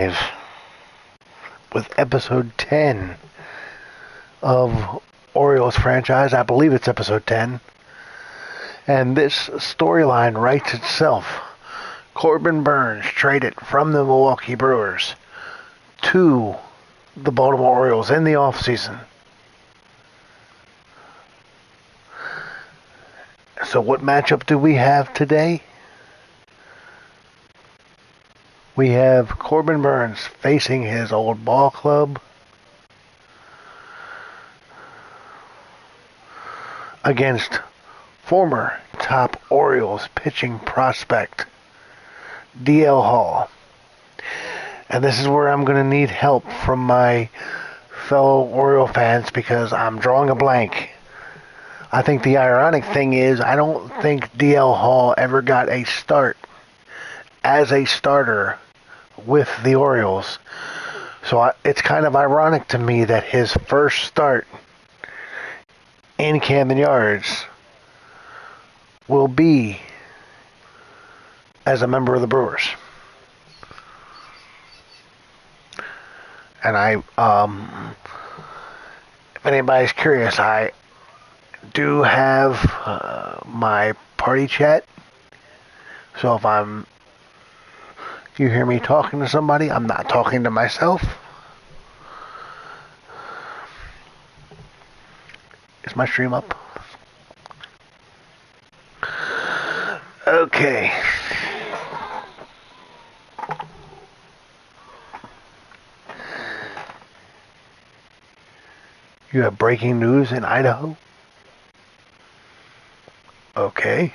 with episode 10 of Orioles franchise. I believe it's episode 10. And this storyline writes itself. Corbin Burnes traded from the Milwaukee Brewers to the Baltimore Orioles in the offseason. So what matchup do we have today? We have Corbin Burnes facing his old ball club against former top Orioles pitching prospect DL Hall. And this is where I'm going to need help from my fellow Oriole fans because I'm drawing a blank. I think the ironic thing is I don't think DL Hall ever got a start as a starter with the Orioles. So it's kind of ironic to me that his first start in Camden Yards will be as a member of the Brewers. And if anybody's curious, I do have my party chat. So if you hear me talking to somebody, I'm not talking to myself. Is my stream up? Okay. You have breaking news in Idaho? Okay.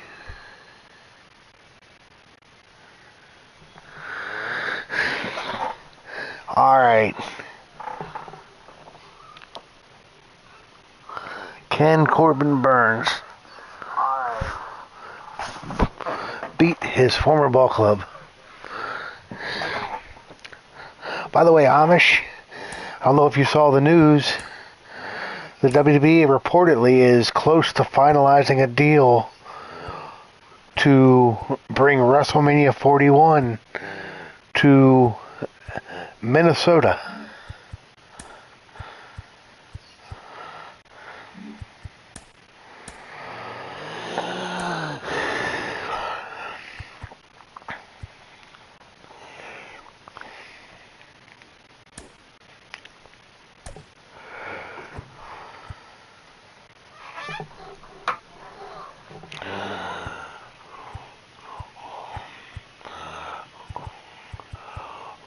All right. Can Corbin Burnes beat his former ball club? By the way, Amish, I don't know if you saw the news. The WWE reportedly is close to finalizing a deal to bring WrestleMania 41 to Minnesota.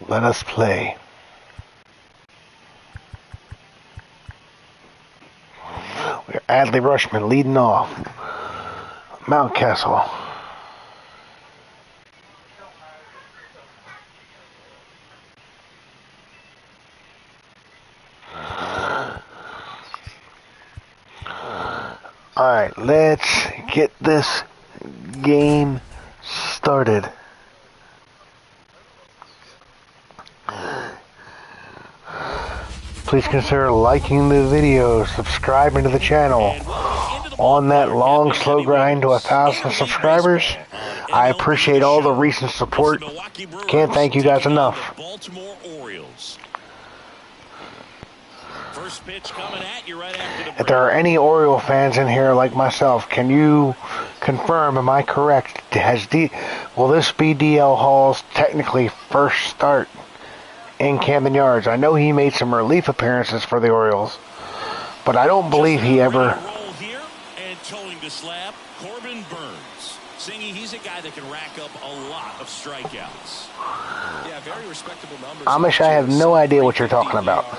Let us play. We're Adley Rushman leading off. Mountcastle. Alright, let's get this game started. Please consider liking the video, subscribing to the channel. On that long, slow grind to 1,000 subscribers, I appreciate all the recent support. Can't thank you guys enough. If there are any Oriole fans in here like myself, can you confirm, am I correct? Will this be DL Hall's technically first start in Camden Yards? I know he made some relief appearances for the Orioles, but I don't believe he ever. And towing the slab, Corbin Burnes. Singy, he's a guy that can rack up a lot of strikeouts. Yeah, very respectable numbers. Amish, I have no idea what you're talking about. And,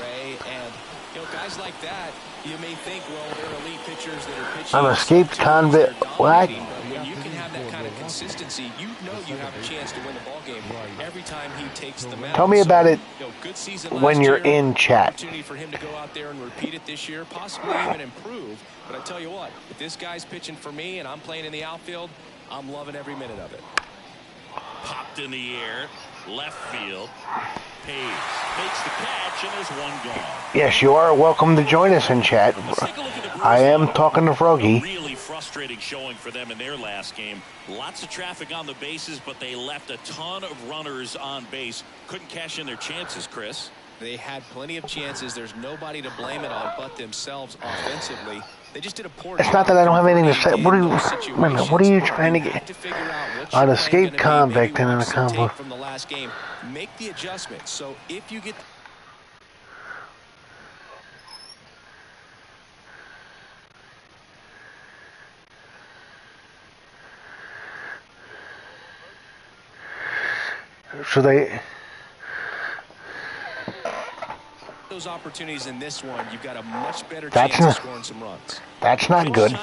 guys like that, you may think, well, they're elite pitchers that are pitching. An escaped convict. What? When you can have that kind of consistency, you know you have a chance to win the ball game every time he takes the mound. Tell me about it good season when you're in chat. Opportunity for him to go out there and repeat it this year, possibly even improve. But I tell you what, if this guy's pitching for me and I'm playing in the outfield, I'm loving every minute of it. Popped in the air, left field. Hayes takes the catch, and there's one gone. Yes, you are welcome to join us in chat. I am talking to Froggy. Really frustrating showing for them in their last game. Lots of traffic on the bases, but they left a ton of runners on base. Couldn't cash in their chances, Chris. They had plenty of chances. There's nobody to blame it on but themselves offensively. They just did a poor job. It's not that I don't have anything to say. Wait a minute, what are you trying to get? An escaped convict and an accomplice. From the last game, make the adjustment. So if you get So they those opportunities in this one, you've got a much better chance of scoring some runs. That's not good.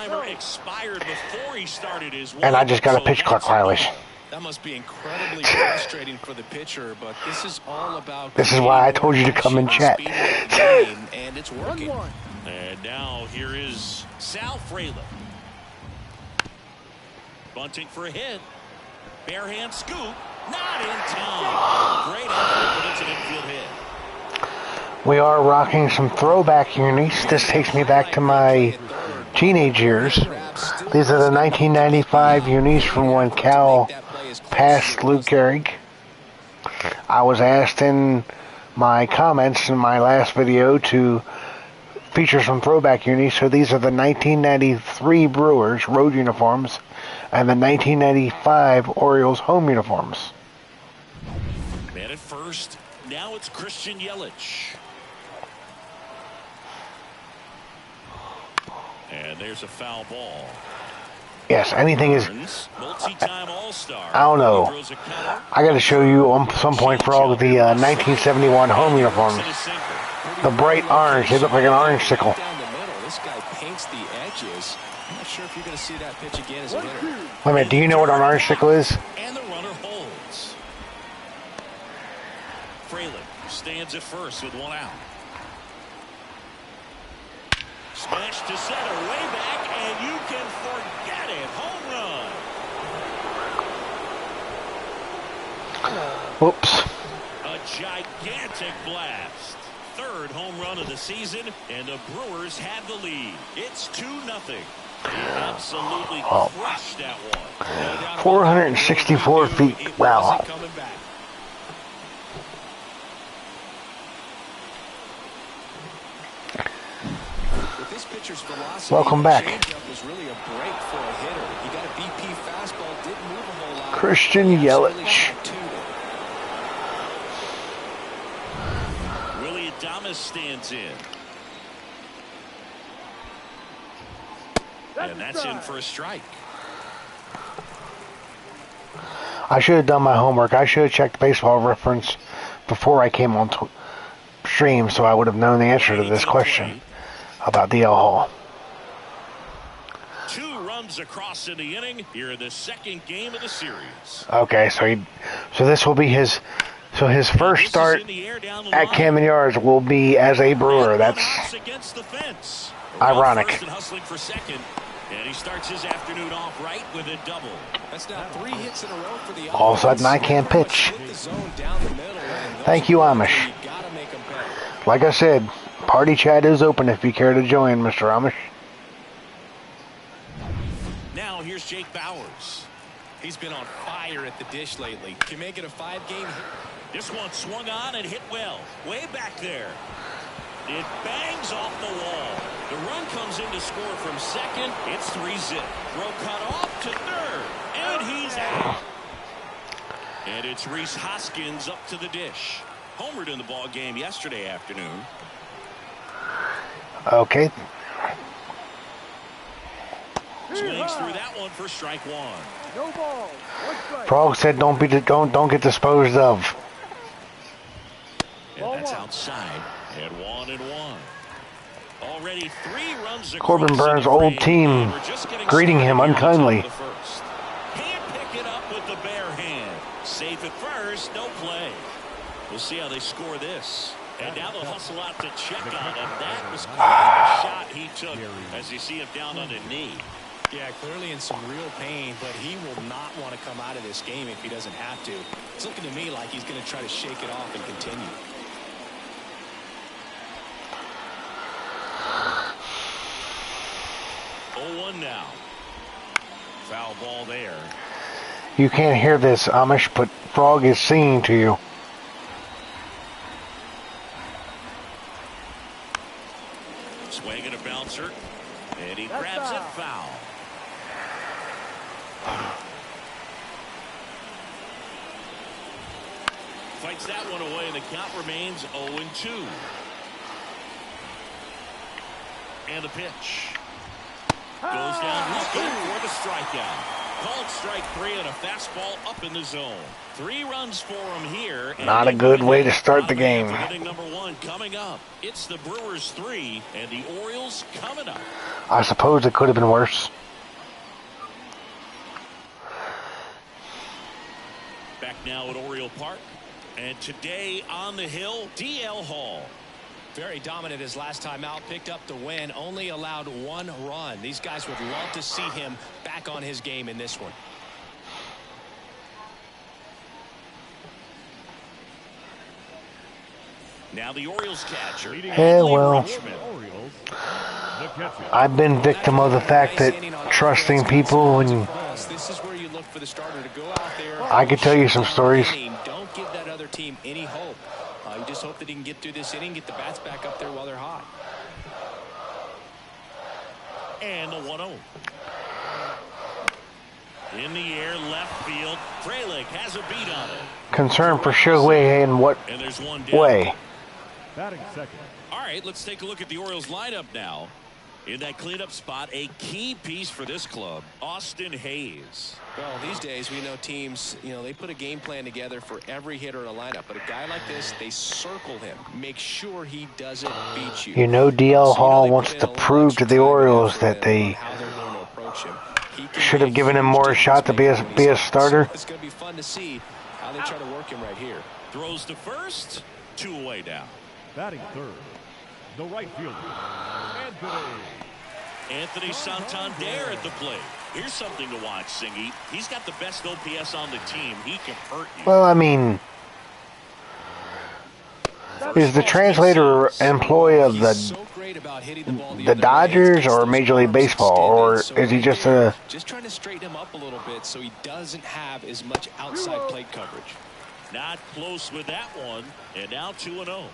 And I just got a pitch clock violation. That must be incredibly frustrating for the pitcher, but this is all about. This is why I told you to come and chat. And it's working. And now here is Sal Frelick. Bunting for a hit. Bare hand scoop. Not in time. Great effort, but it's an infield hit. We are rocking some throwback unis. This takes me back to my teenage years. These are the 1995 unis from when Cal passed Lou Gehrig. I was asked in my comments in my last video to feature some throwback unis. So these are the 1993 Brewers road uniforms and the 1995 Orioles home uniforms. Man at first. Now it's Christian Yelich. And there's a foul ball. Yes, anything is. Multi-time All-Star. I don't know. I got to show you at some point for all of the 1971 home uniforms. The bright orange. They look like an orange sickle. Down the middle. This guy paints the edges. I'm not sure if you're going to see that pitch again as a hitter. Wait a minute. Do you know what an orange sickle is? And the runner holds. Frelick stands at first with one out. Smash to center, way back, and you can forget it. Home run. Whoops. A gigantic blast. Third home run of the season, and the Brewers have the lead. It's 2-0. Absolutely crushed that one. 464 feet. Wow. Welcome back. Christian Yelich. Willie Adames stands in. And that's in for a strike. I should have done my homework. I should have checked Baseball Reference before I came on stream, so I would have known the answer to this question about DL Hall. 2 runs across in the inning here in the second game of the series. Okay, so this will be his first start at Camden Yards will be as a Brewer. That's ironic. And he starts his afternoon off right with a double. That's now 3 hits in a row for the all of a sudden I can't pitch. Thank you, Amish. Like I said, party chat is open if you care to join, Mr. Amish. Now here's Jake Bauers. He's been on fire at the dish lately. Can make it a 5-game hit. This one swung on and hit well. Way back there. It bangs off the wall. The run comes in to score from second. It's 3-zip. Throw cut off to third. And he's out. And it's Rhys Hoskins up to the dish. Homered in the ball game yesterday afternoon. Okay. Swings through that one for strike one. No ball. 1 strike. Frog said don't get disposed of. And that's outside. And 1-1. Already 3 runs. Corbin Burnes' old team greeting him unkindly. Can't pick it up with the bare hand. Safe at first, no play. We'll see how they score this. And now they'll hustle out to check on him. That was quite a shot he took as you see him down on a knee. Yeah, clearly in some real pain, but he will not want to come out of this game if he doesn't have to. It's looking to me like he's going to try to shake it off and continue. Oh, 1 now. Foul ball there. You can't hear this, Amish, but Frog is singing to you. Swing and a bouncer. And he grabs it, foul. Fights that one away, and the count remains 0-2. And the pitch. Goes down looking for the strikeout. Called strike 3 on a fastball up in the zone. 3 runs for him here. Not a good way to start the game. Inning number 1 coming up. It's the Brewers 3 and the Orioles coming up. I suppose it could have been worse. Back now at Oriole Park. And today on the hill, DL Hall. Very dominant his last time out, picked up the win, only allowed 1 run. These guys would love to see him back on his game in this one. Now the Orioles catcher. Yeah, well, I've been victim of the fact that trusting people, and This is where you look for the starter to go out there. I could tell you some stories. Don't give that other team any hope. You just hope that he can get through this inning, get the bats back up there while they're hot. And the 1-0. In the air, left field. Frelick has a beat on it. Concern for Shohei in what And there's one down. way? Batting second. All right, let's take a look at the Orioles lineup now. In that cleanup spot, a key piece for this club, Austin Hayes. Well, these days we know teams, they put a game plan together for every hitter in a lineup. But a guy like this, they circle him. Make sure he doesn't beat you. You know, DL Hall they wants put to in a lot prove of to the time Orioles for that they how they're going to approach him. He can should have make given him huge more shot to be difference a making starter. It's going to be fun to see how they try to work him right here. Throws to first, 2 away down. Batting third. The right fielder. Anthony Santander at the plate. Here's something to watch, Singy. He's got the best OPS on the team. He can hurt you. Well, I mean, is the translator employee of the Dodgers or Major League Baseball, or is he just a? Just trying to straighten him up a little bit so he doesn't have as much outside plate coverage. Not close with that one, and now 2-0.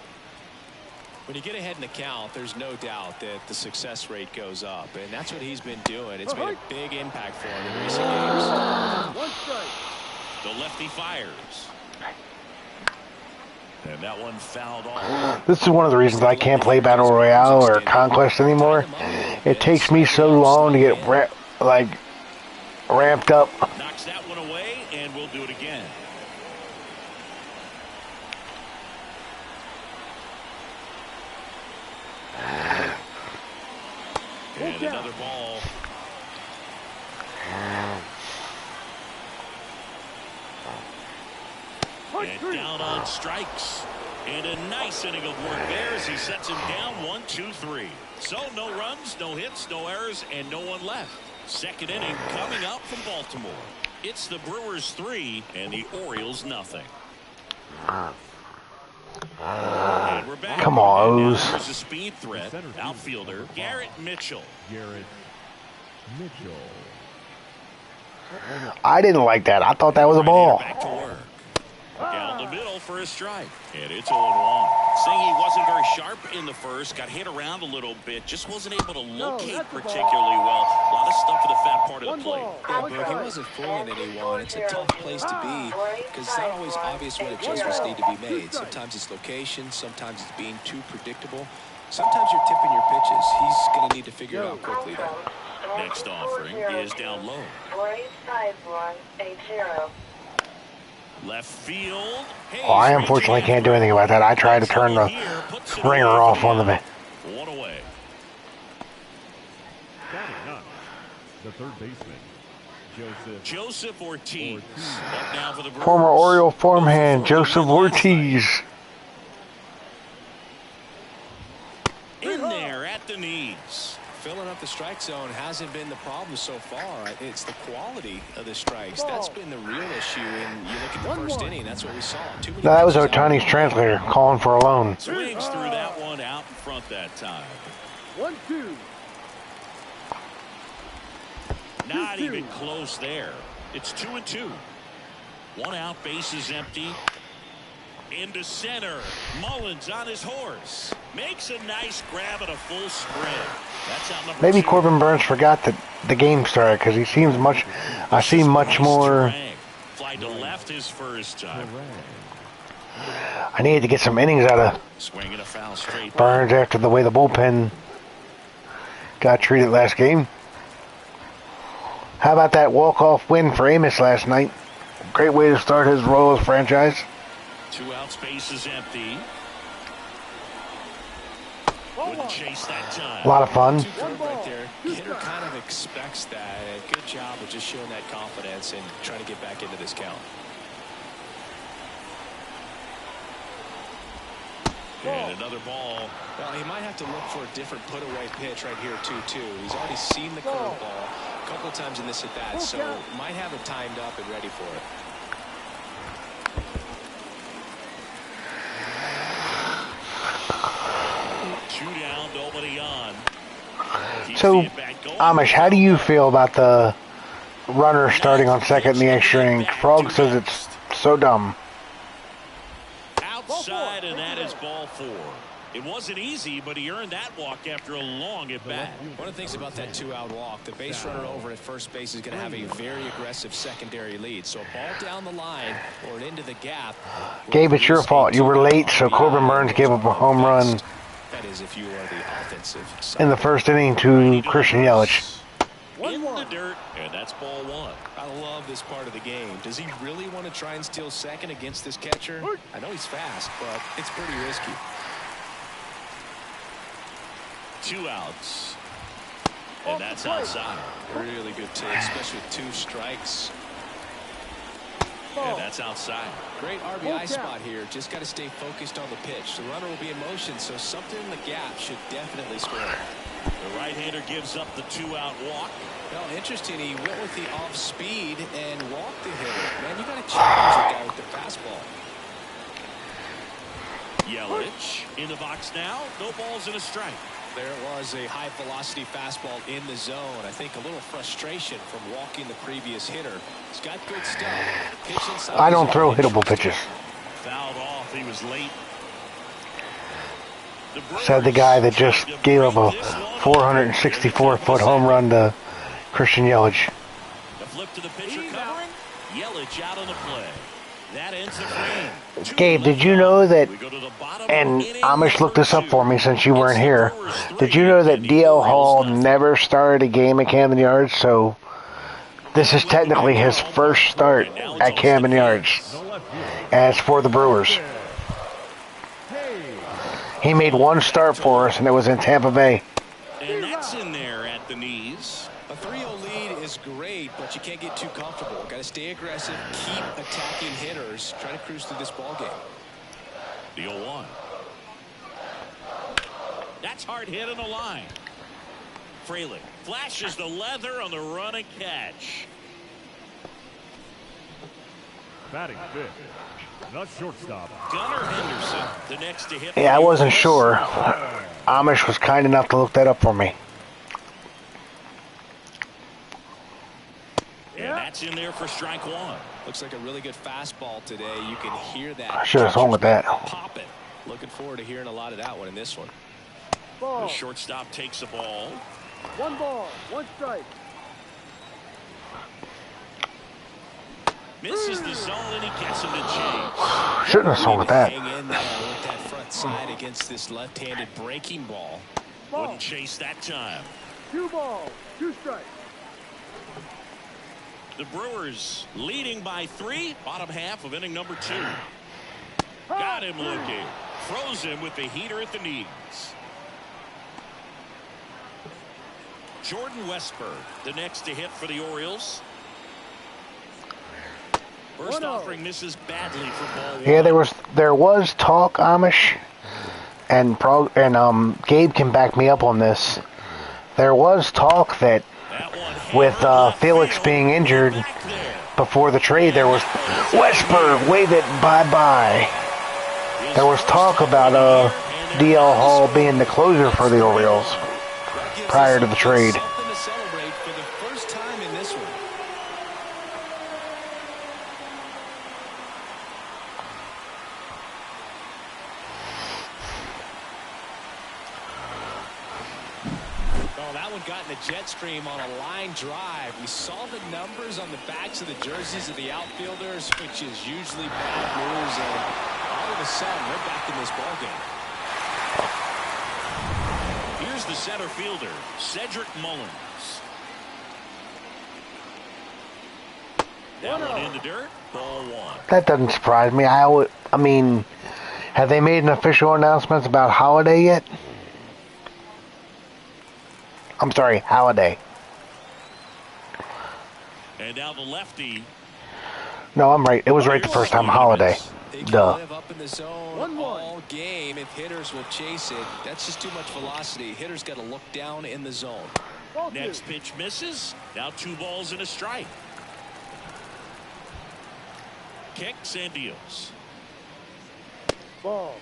When you get ahead in the count, there's no doubt that the success rate goes up, and that's what he's been doing. It's made a big impact for him in recent games. One strike. The lefty fires. And that one fouled off. This is one of the reasons I can't play Battle Royale or Conquest anymore. It takes me so long to get ramped up. Knocks that one away, and we'll do it again. And another ball. And down on strikes. And a nice inning of work there as he sets him down 1-2-3. So no runs, no hits, no errors, and no one left. Second inning coming up from Baltimore. It's the Brewers 3 and the Orioles nothing. And we're back. Come on, O's. There's a speed threat. Outfielder Garrett Mitchell. I didn't like that. I thought that was a ball. Back to work. Down the middle for a strike. And it's 0-1. Singy wasn't very sharp in the first. Got hit around a little bit. Just wasn't able to locate particularly well. A lot of stuff to the fat part of the plate. Yeah, but he wasn't fooling anyone. It's a tough place to be because it's not always obvious when adjustments need to be made. Sometimes it's location. Sometimes it's being too predictable. Sometimes you're tipping your pitches. He's going to need to figure it out quickly, though. Next offering is down low. 485180. Left field. Oh, I unfortunately can't do anything about that. I tried to turn the ringer off on the one away. The third baseman, Joseph Ortiz. Up now for the Brewers. former Oriole farmhand Joseph Ortiz. In there at the knees. Filling up the strike zone hasn't been the problem so far. It's the quality of the strikes. That's been the real issue. And you look at the first inning, that's what we saw. Too many No, that was pitches out. Otani's translator calling for a loan. Swings through that one out in front that time. 1-2. Not even close there. It's 2-2. One out, base is empty. Into center. Mullins on his horse. Makes a nice grab at a full sprint. That's out number Maybe 2. Corbin Burnes forgot that the game started because he seems much. I see much more. Fly to left his first time. I needed to get some innings out of Swinging a foul straight. Burnes after the way the bullpen got treated last game. How about that walk-off win for Amos last night? Great way to start his Royals franchise. 2 out, space is empty. Wouldn't chase that time. A lot of fun. Right there. Hitter kind of expects that. Good job of just showing that confidence and trying to get back into this count. And another ball. Well, he might have to look for a different put-away pitch right here, too. He's already seen the curveball a couple of times in this at-bat, so might have it timed up and ready for it. Two down, nobody on. So, Amish, how do you feel about the runner starting on second in the extra inning? Frog says it's so dumb. Outside, and that is ball 4. It wasn't easy, but he earned that walk after a long at-bat. One of the things about that 2-out walk, the base runner over at first base is going to have a very aggressive secondary lead. So a ball down the line or into the gap. Gabe, it's your fault. You were late, so Corbin Burnes gave up a home run That is, if you are the offensive side. in the first inning to Christian Yelich. In the dirt, and that's ball 1. I love this part of the game. Does he really want to try and steal second against this catcher? I know he's fast, but it's pretty risky. 2 outs. And that's outside. Really good take, especially with 2 strikes. And that's outside. Great RBI spot here. Just got to stay focused on the pitch. The runner will be in motion, so something in the gap should definitely score. The right-hander gives up the 2-out walk. Well, interesting. He went with the off speed and walked the hitter. Man, you got to challenge the guy with the fastball. Yelich in the box now. No balls and a strike. There was a high-velocity fastball in the zone. I think a little frustration from walking the previous hitter. He's got good stuff. Pitch inside. I don't throw hittable pitches. Fouled off. He was late. Said the guy that just gave up a 464-foot home run to Christian Yelich. The flip to the pitcher covering. Yelich out on the play. That ends the frame. Gabe, did you know that, and Amish looked this up for me since you weren't here, did you know that DL Hall never started a game at Camden Yards? So this is technically his first start at Camden Yards as for the Brewers. He made 1 start for us, and it was in Tampa Bay. And that's in there at the knees. A 3-0 lead is great, but you can't get too comfortable. Got to stay aggressive, keep attacking hitters, try to cruise through this ball game. The 0-1. That's hard hit in the line. Fraley flashes the leather on the run and catch. Batting fifth, the shortstop. Gunnar Henderson, the next to hit. Yeah, I wasn't sure. Amish was kind enough to look that up for me. And that's in there for strike 1. Looks like a really good fastball today. You can hear that. I should have swung with that. Pop it. Looking forward to hearing a lot of that one in this one. The shortstop takes the ball. 1 ball, 1 strike. Misses the zone and he gets him to chase. Shouldn't have swung with that. Hang in there with that front side against this left-handed breaking ball. Wouldn't chase that time. 2 balls, 2 strikes. The Brewers leading by 3. Bottom half of inning number 2. Got him looking. Froze him with the heater at the knees. Jordan Westburg, the next to hit for the Orioles. First offering misses badly for ball 1. Yeah, there was talk, Amish, and Gabe can back me up on this. There was talk that with Felix being injured before the trade, there was Westburg wave it bye-bye. There was talk about DL Hall being the closer for the Orioles prior to the trade. Something to celebrate for the first time in this Well, that one got in the jet stream on a line drive. We saw the numbers on the backs of the jerseys of the outfielders, which is usually bad news, and all of a sudden, they're back in this ballgame. Here's the center fielder, Cedric Mullins. That one in the dirt, ball one. That doesn't surprise me. I mean, have they made an official announcement about Holiday yet? I'm sorry, Holiday. And now the lefty. No, I'm right. It was right the first time, Holiday. They can Duh. live up in the zone all game if hitters will chase it. That's just too much velocity. Hitters got to look down in the zone. Next pitch misses. Now 2 balls and a strike. Kicks and deals. Ball.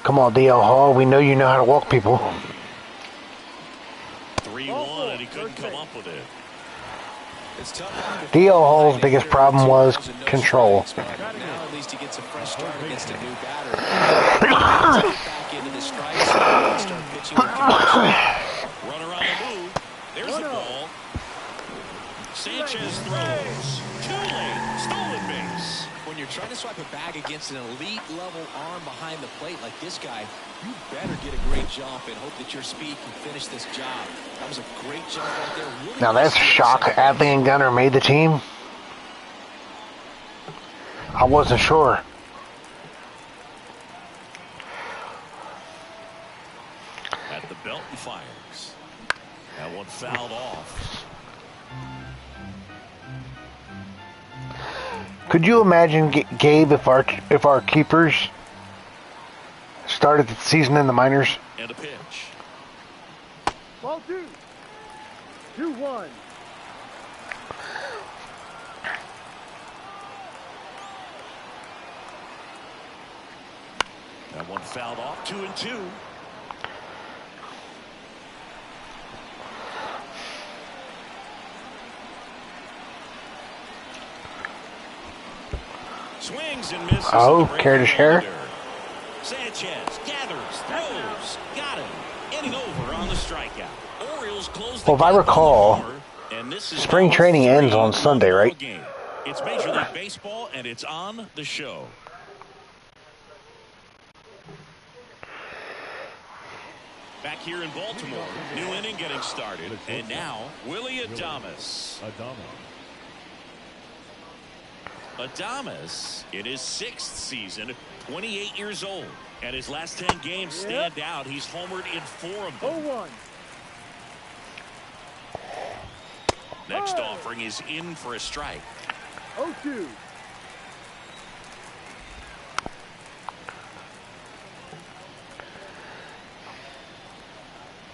Come on, DL Hall. We know you know how to walk people. 3-1, and he couldn't come up with it. It's tough. DL Hall's biggest problem was control. Now at least he gets a fresh start against a new batter. Back into the strikes. Start pitching with conviction. Runner on the move. There's the ball. Sanchez throws. Too late. Stolen base. When you're trying to swipe a bag against an elite level arm behind the plate like this guy, you better get a great jump and hope that your speed can finish this job. That was a great jump right there. Really Now that's shock. Adley and Gunnar made the team. I wasn't sure. At the belt and fires. That one fouled off. Could you imagine, Gabe, if our keepers started the season in the minors? And a pitch. Ball 2. 2-1. That one fouled off. 2-2. Swings and misses. Oh, care to share? Sanchez gathers, throws, got him, inning over on the strikeout. Orioles close the Well, if I game recall, on the homer, and this is spring training ends on Sunday, right? Game. It's Major League Baseball, and it's on the show. Back here in Baltimore, new inning getting started, and now Willie Adames. Adames in his 6th season, 28 years old, and his last 10 games stand out. He's homered in 4 of them. 0-1. Next offering is in for a strike. 0-2.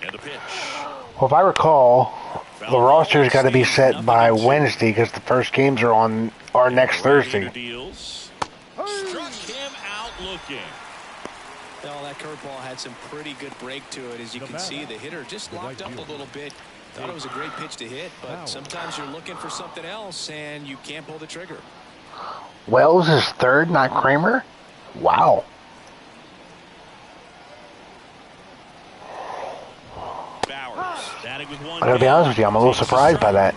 And a pitch. Well, if I recall, the roster's got to be set by Wednesday because the first games are next Thursday. Deals. Struck him out looking. Well, that curveball had some pretty good break to it. As you can see, the hitter just locked up a little bit. Thought it was a great pitch to hit, but sometimes you're looking for something else and you can't pull the trigger. Wells is third, not Kramer? Wow. Bowers batting with one. I gotta be honest with you, I'm a little surprised by that.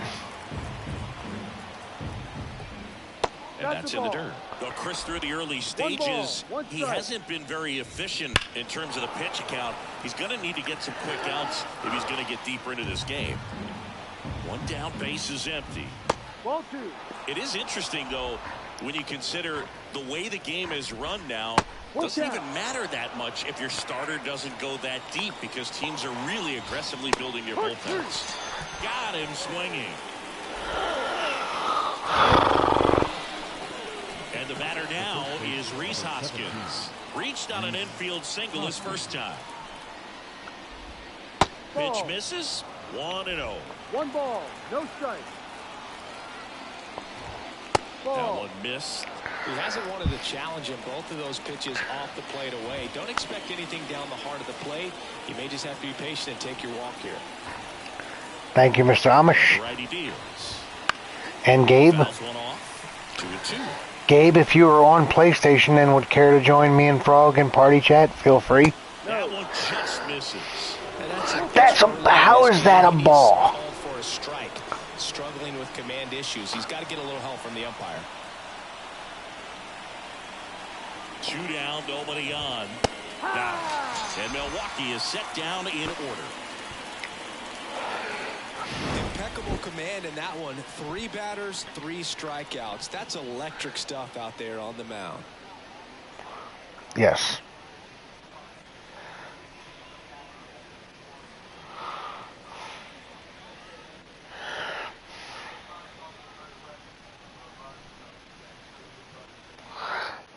And that's in the dirt. Well, Chris, through the early stages, he hasn't been very efficient in terms of the pitch count. He's going to need to get some quick outs if he's going to get deeper into this game. One down, base is empty. Ball 2. It is interesting, though, when you consider the way the game is run now. Doesn't even matter that much if your starter doesn't go that deep because teams are really aggressively building their bullpens. Got him swinging. And the batter now is Rhys Hoskins. Reached on an infield single his first time. Pitch misses. 1-0. 1 ball, no strike. That one missed. He hasn't wanted to challenge him. Both of those pitches off the plate away. Don't expect anything down the heart of the plate. You may just have to be patient and take your walk here. Thank you, Mr. Amish. Righty deals. And Gabe. Fouls one off. 2-2. Gabe, if you are on PlayStation and would care to join me and Frog in party chat, feel free. That one just misses. How is that a ball? For a strike, struggling with command issues. He's got to get a little help from the umpire. 2 down, nobody on. And Milwaukee is set down in order. Impeccable command in that one. 3 batters, 3 strikeouts. That's electric stuff out there on the mound. Yes.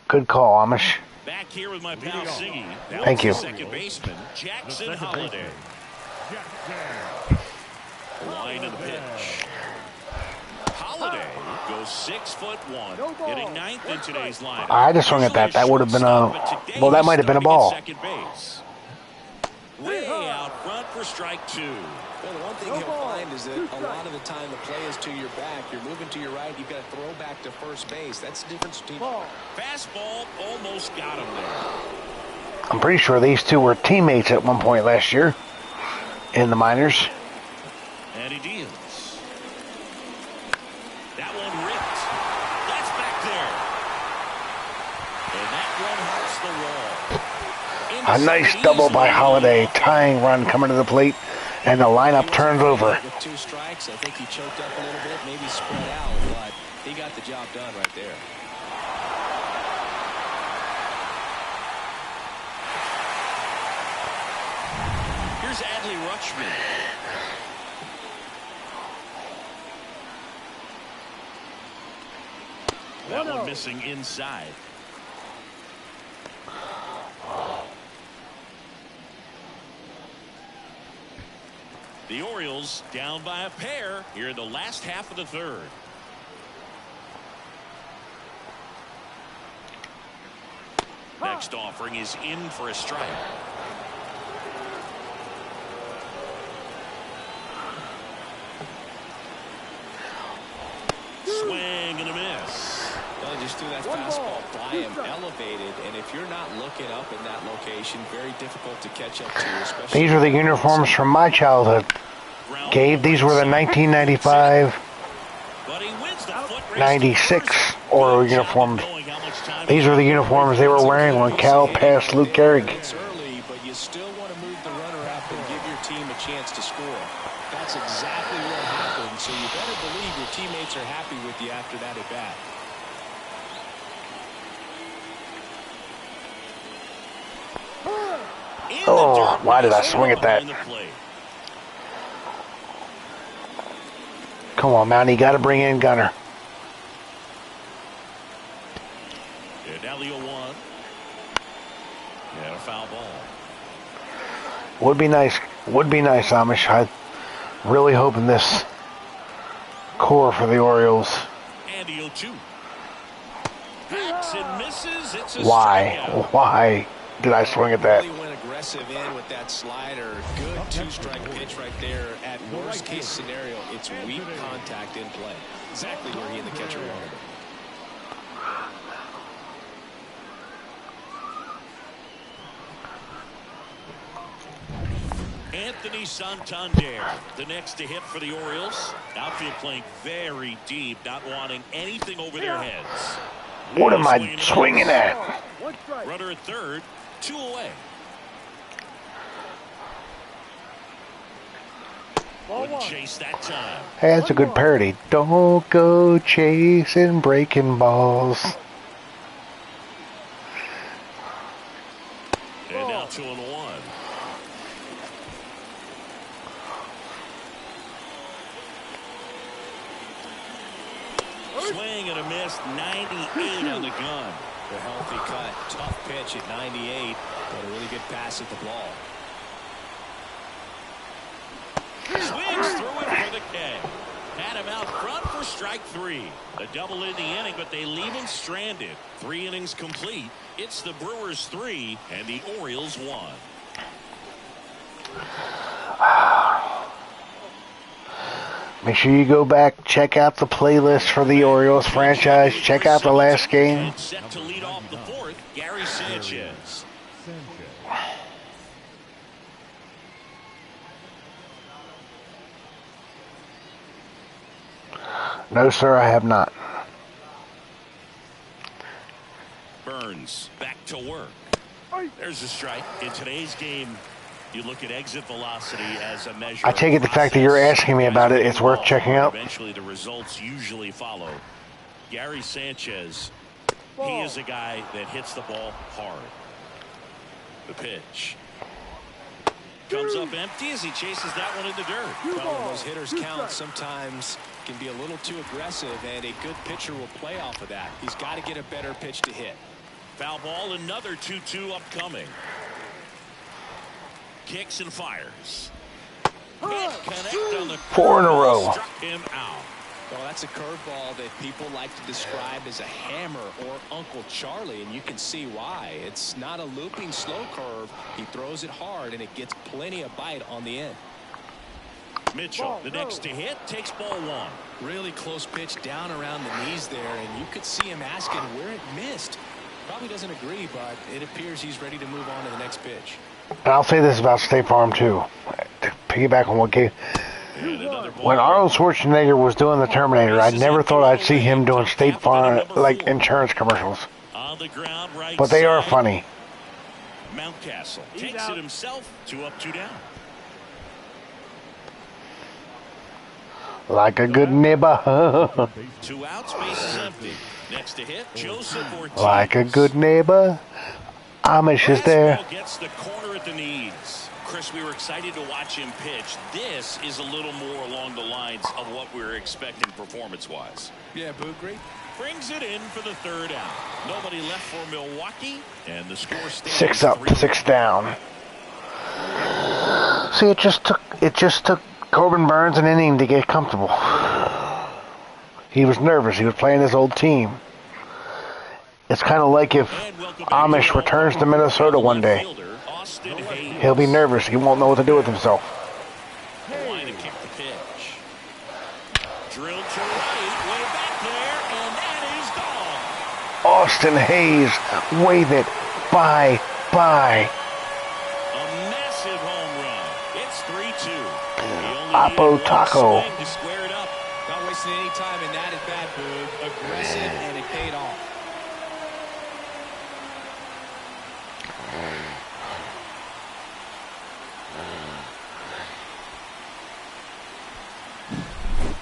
Good call, Amish. Back here with my pal Siggy. Thank you. Second baseman Jackson Holiday. Line of the pitch. Holiday goes 6'1", hitting 9th in today's lineup. I just swung at that. That would have been a. Well, that might have been a ball. Second base. Way out front for strike 2. Well, the one thing you'll find is that a lot of the time the play is to your back. You're moving to your right. You've got to throw back to first base. That's the difference between. Fastball almost got him there. I'm pretty sure these two were teammates at one point last year in the minors. And he deals. That one ripped. That's back there. And that one hurts the wall. A nice double by Holiday. Tying run coming to the plate. And the lineup turns over. With 2 strikes, I think he choked up a little bit, maybe spread out, but he got the job done right there. Here's Adley Rutschman. That one missing inside. The Orioles down by a pair here in the last half of the 3rd. Next offering is in for a strike. Swing and a miss. Well, just threw that fastball by him, elevated, and if you're not looking up in that location, very difficult to catch up to. Especially These are the uniforms from my childhood. Gabe, these were the 1995, 96 Oriole uniforms. These are the uniforms they were wearing when Cal passed Luke Gehrig. It's early, but you still want to move the runner up and give your team a chance to score. That's exactly what happened, so you better believe your teammates are happy with you after that at bat. Oh, why did I swing at that? Come on, Mountie, you got to bring in Gunner. And now the 0-1. And a foul ball. Would be nice, Amish. I'm really hoping this core for the Orioles. And the 0-2. Hacks and misses. It's a Why? strikeout. Why did I swing at that? Really went aggressive in with that slider. Good 2-strike pitch right there. At worst case scenario, it's weak contact in play. Exactly where he and the catcher wanted it. Anthony Santander, the next to hit for the Orioles. Outfield playing very deep, not wanting anything over their heads. What am I swinging at? Runner at third, 2 away. Wouldn't chase that time. Hey, that's a good parody. Don't go chasing breaking balls. And now 2-1. Swing and a miss, 98 on the gun. The healthy cut, tough pitch at 98, but a really good pass at the ball. Swings through it for the K. Had him out front for strike 3. A double in the inning, but they leave him stranded. 3 innings complete. It's the Brewers 3 and the Orioles 1. Make sure you go back, check out the playlist for the Orioles franchise, check out the last game. And set to lead off the 4th, Gary Sanchez. No, sir, I have not. Burnes back to work. There's a strike. In today's game, you look at exit velocity as a measure. I take it the fact that you're asking me about it, it's worth checking out. Eventually, the results usually follow. Gary Sanchez, he is a guy that hits the ball hard. The pitch comes up empty as he chases that one in the dirt. Well, when those hitters count, sometimes can be a little too aggressive, and a good pitcher will play off of that. He's got to get a better pitch to hit. Foul ball, another 2-2 upcoming. Kicks and fires. Can't connect on the 4 in a row. Struck him out. Well, that's a curveball that people like to describe as a hammer or Uncle Charlie, and you can see why. It's not a looping slow curve. He throws it hard, and it gets plenty of bite on the end. Mitchell, the next to hit, takes ball 1. Really close pitch down around the knees there, and you could see him asking where it missed. Probably doesn't agree, but it appears he's ready to move on to the next pitch. And I'll say this about State Farm, too. To piggyback on what Gabe... When Arnold Schwarzenegger was doing the Terminator, I never thought I'd see him doing State Farm, like, insurance commercials. On the ground, right But they are side. funny. Mountcastle takes it himself. 2 up, 2 down. Like a good neighbor. 2 outs, base is empty. Next to hit, Joseph Ortiz. Like a good neighbor. Amish is there. Fastball gets the corner at the knees. Chris, we were excited to watch him pitch. This is a little more along the lines of what we were expecting performance-wise. Yeah, Boo, great. Brings it in for the 3rd out. Nobody left for Milwaukee, and the score stands 6 up, 3-1. 6 down. See, it just took Corbin Burnes an inning to get comfortable. He was nervous. He was playing his old team. It's kind of like if Amish returns to Minnesota one day. He'll be nervous. He won't know what to do with himself. Line to kick the pitch. Drilled to right, way back there, and that is gone. Austin Hayes, wave it. Bye. Bye. A massive home run. It's 3-2. Apo Taco. To square it up. Not wasting any time in that at bat, Boo. Aggressive, and it paid off.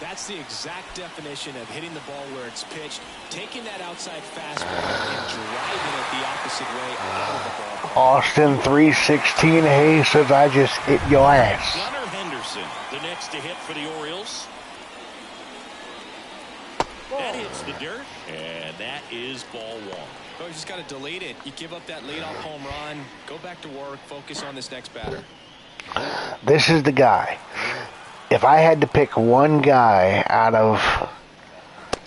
That's the exact definition of hitting the ball where it's pitched, taking that outside fastball and driving it the opposite way out of the ball. Austin 316. Hayes says, I just hit your ass. Gunnar Henderson, the next to hit for the Orioles. That hits the dirt, and that is ball 1. Oh, you just got to delete it. You give up that leadoff home run, go back to work, focus on this next batter. This is the guy. If I had to pick one guy out of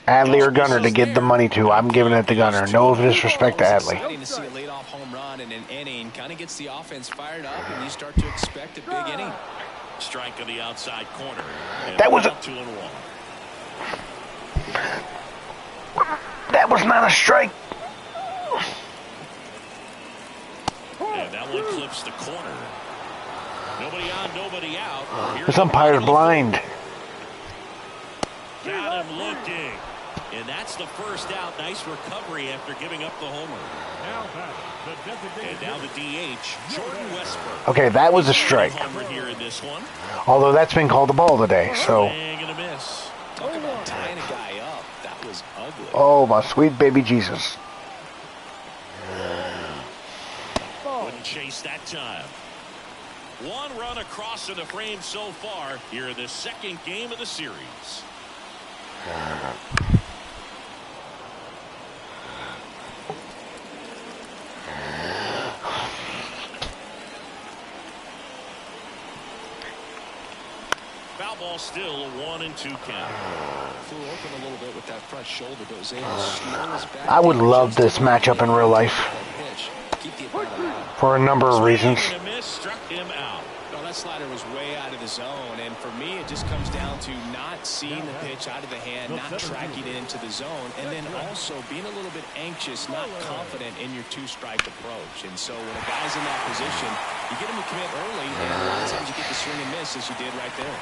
Adley or Gunnar to give the money to, I'm giving it to Gunnar. No disrespect to Adley. Exciting to see a leadoff home run in an inning. Kind of gets the offense fired up, and you start to expect a big inning. Strike on the outside corner. That was a... 2-1. That was not a strike. And that one clips the corner. Nobody on, nobody out. This umpire's blind. Got him looking. And that's the first out. Nice recovery after giving up the homer. And now the DH, Jordan Westbrook. Okay, that was a strike. Homer here in this one. Although that's been called a ball today, so... And a miss. Talk about tying a guy up. That was ugly. Oh, my sweet baby Jesus. Wouldn't chase that time. 1 run across in the frame so far here in the 2nd game of the series. Foul ball still a 1-2 count. Flew open a little bit with that front shoulder, but was able to slow his back. I would love this matchup in real life Keep the opponent alive. for a number of reasons. And a miss, struck him out. No, that slider was way out of the zone, and for me, it just comes down to not seeing the pitch out of the hand, not tracking it into the zone, and then also being a little bit anxious, not confident in your 2-strike approach. And so when a guy's in that position, you get him to commit early, and a lot of times you get the swing and miss as you did right there.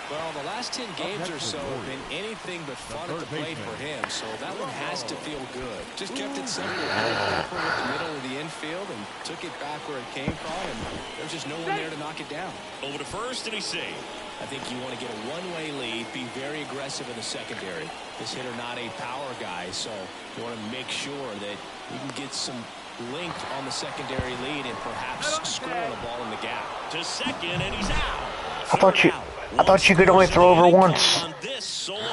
Well, the last 10 games or so have been anything but fun at the plate for him, so that one has to feel good. Just kept it simple, pepper with the middle of the infield, and took it back where it came from, and there's just no one there to knock it down. Over to first, and he's safe. I think you want to get a one-way lead, be very aggressive in the secondary. This hitter not a power guy, so you want to make sure that you can get some length on the secondary lead and perhaps score a ball in the gap. To second, and he's out. I thought you could only throw over once.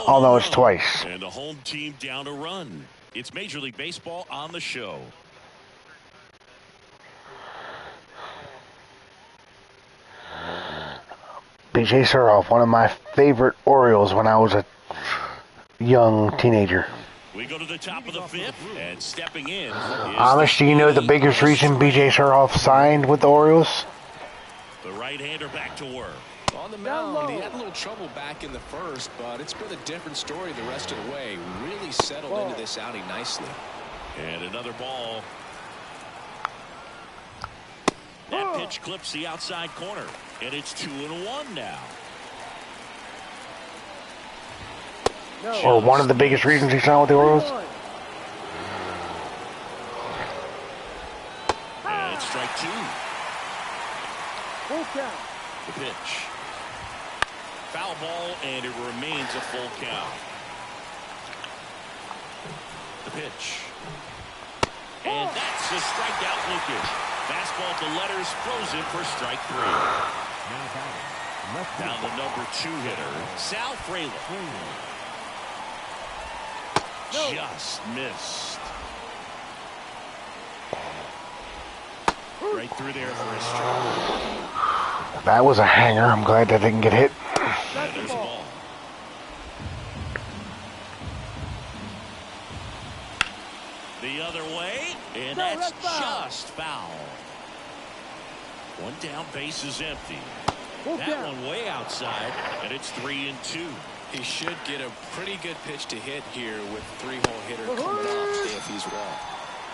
Oh no, it's twice. And the home team down a run. It's Major League Baseball on the show. BJ Surhoff, one of my favorite Orioles when I was a young teenager. We go to the top of the fifth, and stepping in. Amish, do you know the biggest reason BJ Surhoff signed with the Orioles? The right-hander back to work. On the mound, he had a little trouble back in the first, but it's been a different story the rest of the way. Really settled into this outing nicely. And another ball. That pitch clips the outside corner, and it's 2-1 now. Or one of the biggest reasons he signed with the Orioles? And it's strike two. Full count. The pitch. Foul ball, and it remains a full count. The pitch. And that's a strikeout looking. Fastball to letters, frozen for strike three. Now the number 2 hitter, Sal Frelick. Just missed. Right through there for a strike. That was a hanger. I'm glad that didn't get hit. And there's a ball. The other way, and that's just foul. One down, base is empty. That one way outside, and it's 3-2. He should get a pretty good pitch to hit here with the 3-hole hitter coming up if he's wrong.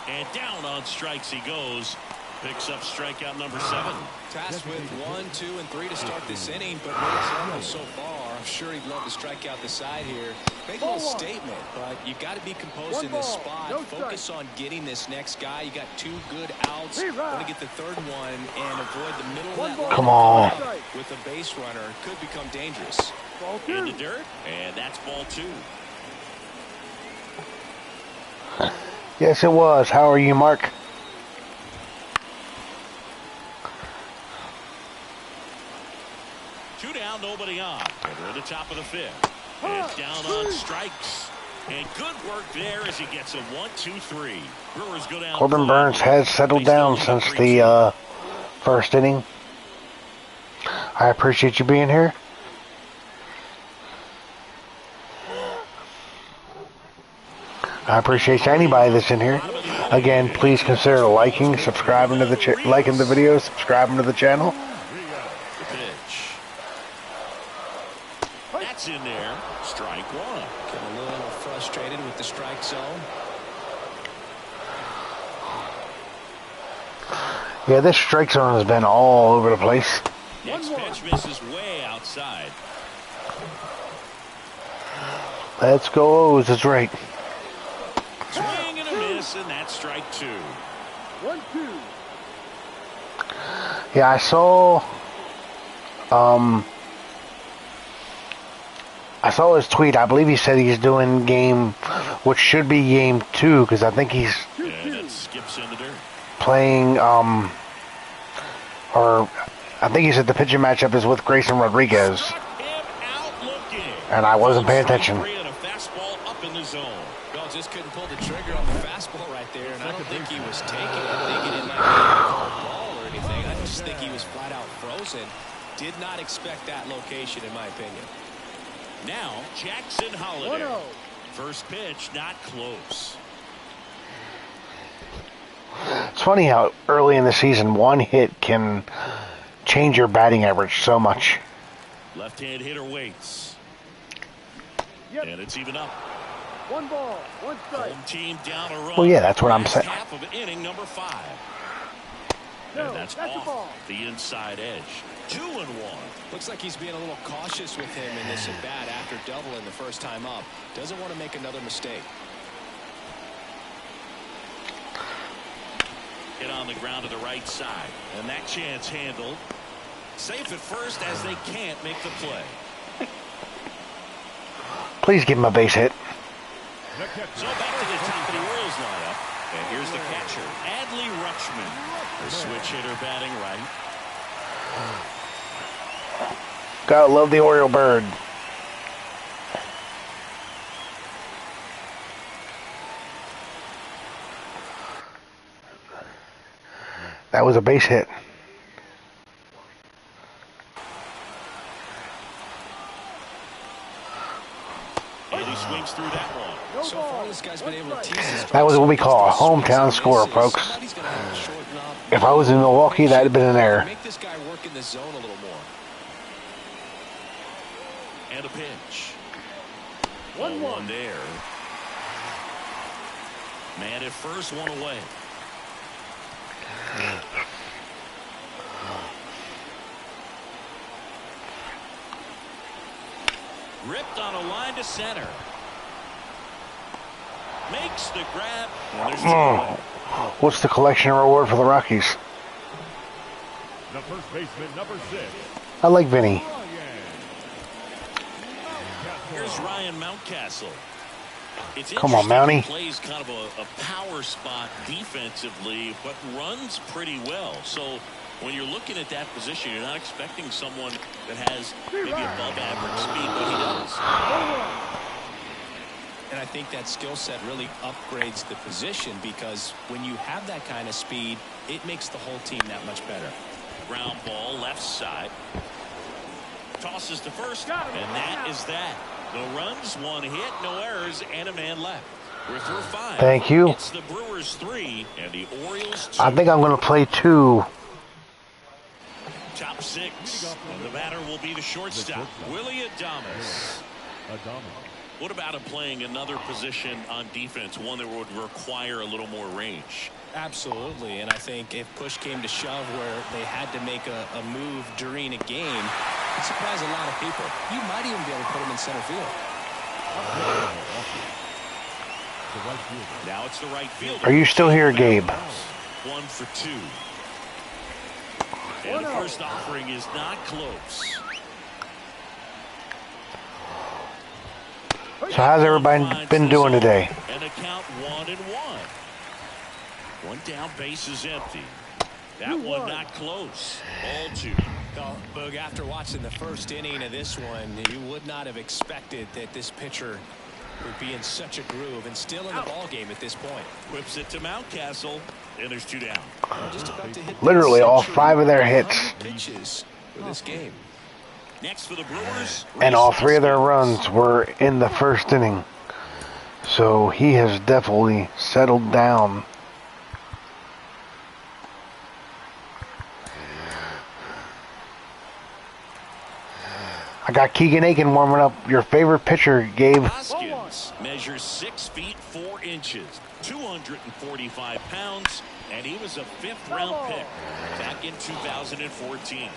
And down on strikes he goes. Picks up strikeout number 7. Tasked with 1, 2, and 3 to start this inning, but with his numbers so far, I'm sure he'd love to strike out the side here. Make a little statement, but you got to be composed in this spot. Focus on getting this next guy. You got 2 good outs. Want to get the 3rd one and avoid the middle of that. Come on. With a base runner, could become dangerous. In the dirt, and that's ball 2. Yes, it was. How are you, Mark? Two down, nobody on. And we're at the top of the 5th. And down on strikes. And good work there as he gets a 1-2-3. Brewers go down. Corbin Burnes has settled down since the first inning. I appreciate you being here. I appreciate anybody that's in here. Again, please consider liking, subscribing to the liking the video, subscribing to the channel. The pitch. That's in there. Strike 1. Getting a little frustrated with the strike zone. Yeah, this strike zone has been all over the place. Next pitch misses way outside. Let's go O's, that's right. Swing and a miss, and that's strike 2. 1-2. Yeah, I saw his tweet. I believe he said he's doing game, which should be game 2, because I think he's And skips in the dirt. playing, or I think he said the pitching matchup is with Grayson Rodriguez, Struck him out looking. and I wasn't paying attention. Strike 3 and a fastball up in the zone. Well, just couldn't pull the trigger on the fastball right there, and I don't think he was taking it, thinking it might be a called ball or anything. I just think he was flat out frozen. Did not expect that location, in my opinion. Now, Jackson Holiday. 1-0. First pitch, not close. It's funny how early in the season one hit can change your batting average so much. Left-hand hitter waits. Yep. And it's even up. 1 ball, 1 strike. Home team down a run. Well, yeah, that's what I'm Last saying. half of inning number 5. And that's That's the ball. off the inside edge. 2-1. Looks like he's being a little cautious with him in this at bat after doubling the first time up. Doesn't want to make another mistake. Hit on the ground to the right side. And that chance handled. Safe at first as they can't make the play. Please give him a base hit. So back to the top of the Orioles lineup. And here's the catcher, Adley Rutschman. The switch hitter batting right. Gotta love the Oriole bird. That was a base hit. And he swings through that one. So far, this guy's been able to tease his That was what we call a hometown score, folks. Somebody's gonna have to shorten up. If I was in Milwaukee, that'd have been an error. Make this guy work in the zone a little more. And a pitch. 1-1 there. Man at first, one away. Ripped on a line to center. Makes the grab. And there's two away. What's the collection reward for the Rockies? The first baseman, number 6. I like Vinny. Here's Ryan Mountcastle. It's Come on, interesting, Mountie. he plays kind of a power spot defensively, but runs pretty well. So when you're looking at that position, you're not expecting someone that has maybe above average speed, but he does. And I think that skill set really upgrades the position because when you have that kind of speed, it makes the whole team that much better. Ground ball, left side. Tosses to first, and that is that. No runs, one hit, no errors, and a man left. We're through 5. Thank you. It's the Brewers 3 and the Orioles 2. I think I'm going to play 2. Top 6. And the batter will be the shortstop, Willie Adames. What about him playing another position on defense, one that would require a little more range? Absolutely, and I think if push came to shove where they had to make a move during a game, it'd surprise a lot of people. You might even be able to put him in center field. Now it's the right fielder. Are you still here, Gabe? 1 for 2. And the first offering is not close. So how's everybody been doing today? And the count 1-1. One down, base is empty. That one not close. Ball 2. Well, Boog, after watching the first inning of this one, you would not have expected that this pitcher would be in such a groove and still in the ball game at this point. Whips it to Mountcastle, and there's 2 down. Just about to hit Literally all 5 of their hits. pitches for this game. Next for the Brewers. And all 3 of their runs were in the first inning. So he has definitely settled down. I got Keegan Aiken warming up. Your favorite pitcher, Gabe. Hoskins measures 6 feet 4 inches, 245 pounds, and he was a 5th-round pick back in 2014.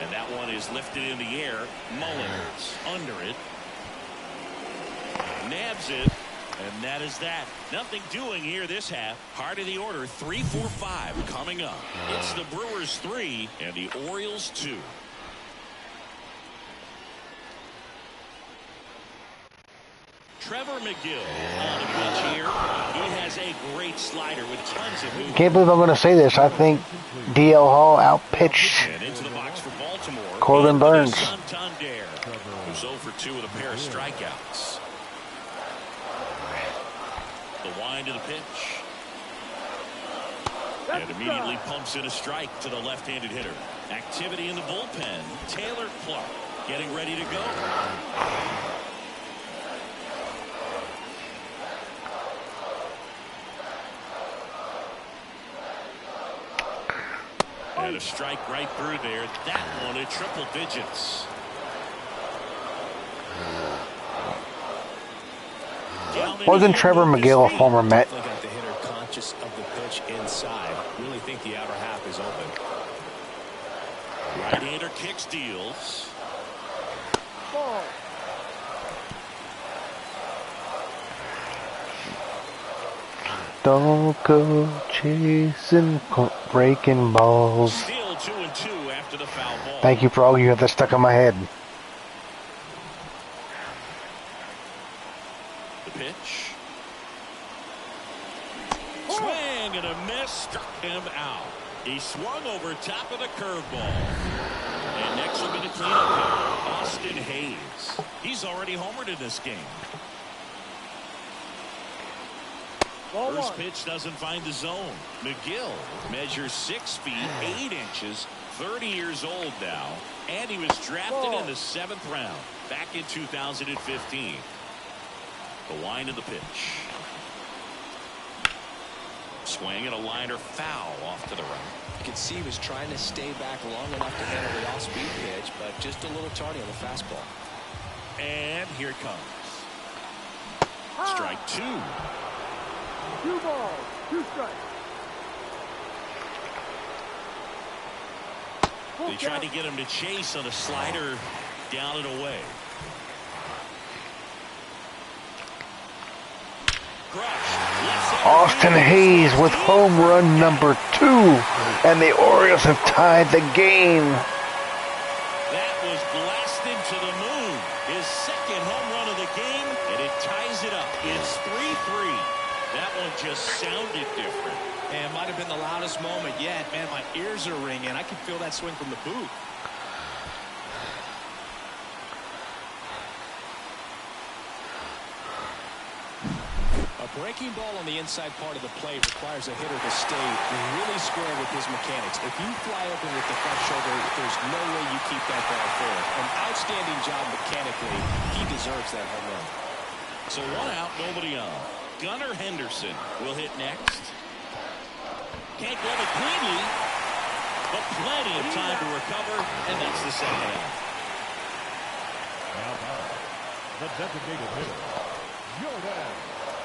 And that one is lifted in the air. Mullins under it. Nabs it. And that is that. Nothing doing here this half. Heart of the order, 3-4-5 coming up. It's the Brewers 3 and the Orioles 2. Trevor McGill on the pitch here. He has a great slider with tons of movement. Can't believe I'm going to say this. I think DL Hall outpitched And into the box for Baltimore. Corbin Burnes. Santander, who's 0 for 2 with a pair of strikeouts. The wind of the pitch. And immediately pumps in a strike to the left-handed hitter. Activity in the bullpen. Taylor Clark getting ready to go. And a strike right through there. That one in triple digits. Down and Wasn't in Trevor with McGill a speed. former Met? Definitely got the hitter conscious of the pitch inside. Really think the outer half is open. Right-hander kick steals. Ball. Don't go chasing breaking balls. Still 2-2 after the foul ball. Thank you for all you have that stuck in my head. The pitch. Swing and a miss. Struck him out. He swung over top of the curveball. And next will be the cleanup hitter, Austin Hayes. He's already homered in this game. Ball First one. pitch doesn't find the zone. McGill measures 6 feet 8 inches, 30 years old now, and he was drafted in the 7th round back in 2015. The wind of the pitch. Swing and a liner foul off to the right. You can see he was trying to stay back long enough to handle the off-speed pitch, but just a little tardy on the fastball. And here it comes. Strike 2. 2 balls, 2 strikes. Full They tried count. to get him to chase on a slider down and away. Austin Hayes with home run number 2, and the Orioles have tied the game. That was blasted to the moon. His 2nd home run of the game, and it ties it up. It's 3-3. That one just sounded different. And it might have been the loudest moment yet. Man, my ears are ringing. I can feel that swing from the booth. A breaking ball on the inside part of the plate requires a hitter to stay really square with his mechanics. If you fly open with the front shoulder, there's no way you keep that ball fair. An outstanding job mechanically. He deserves that home run. So 1 out, nobody on. Gunnar Henderson will hit next. Can't glove it cleanly, but plenty of time to recover, and that's the 2nd out. Now the designated hitter, Jordan.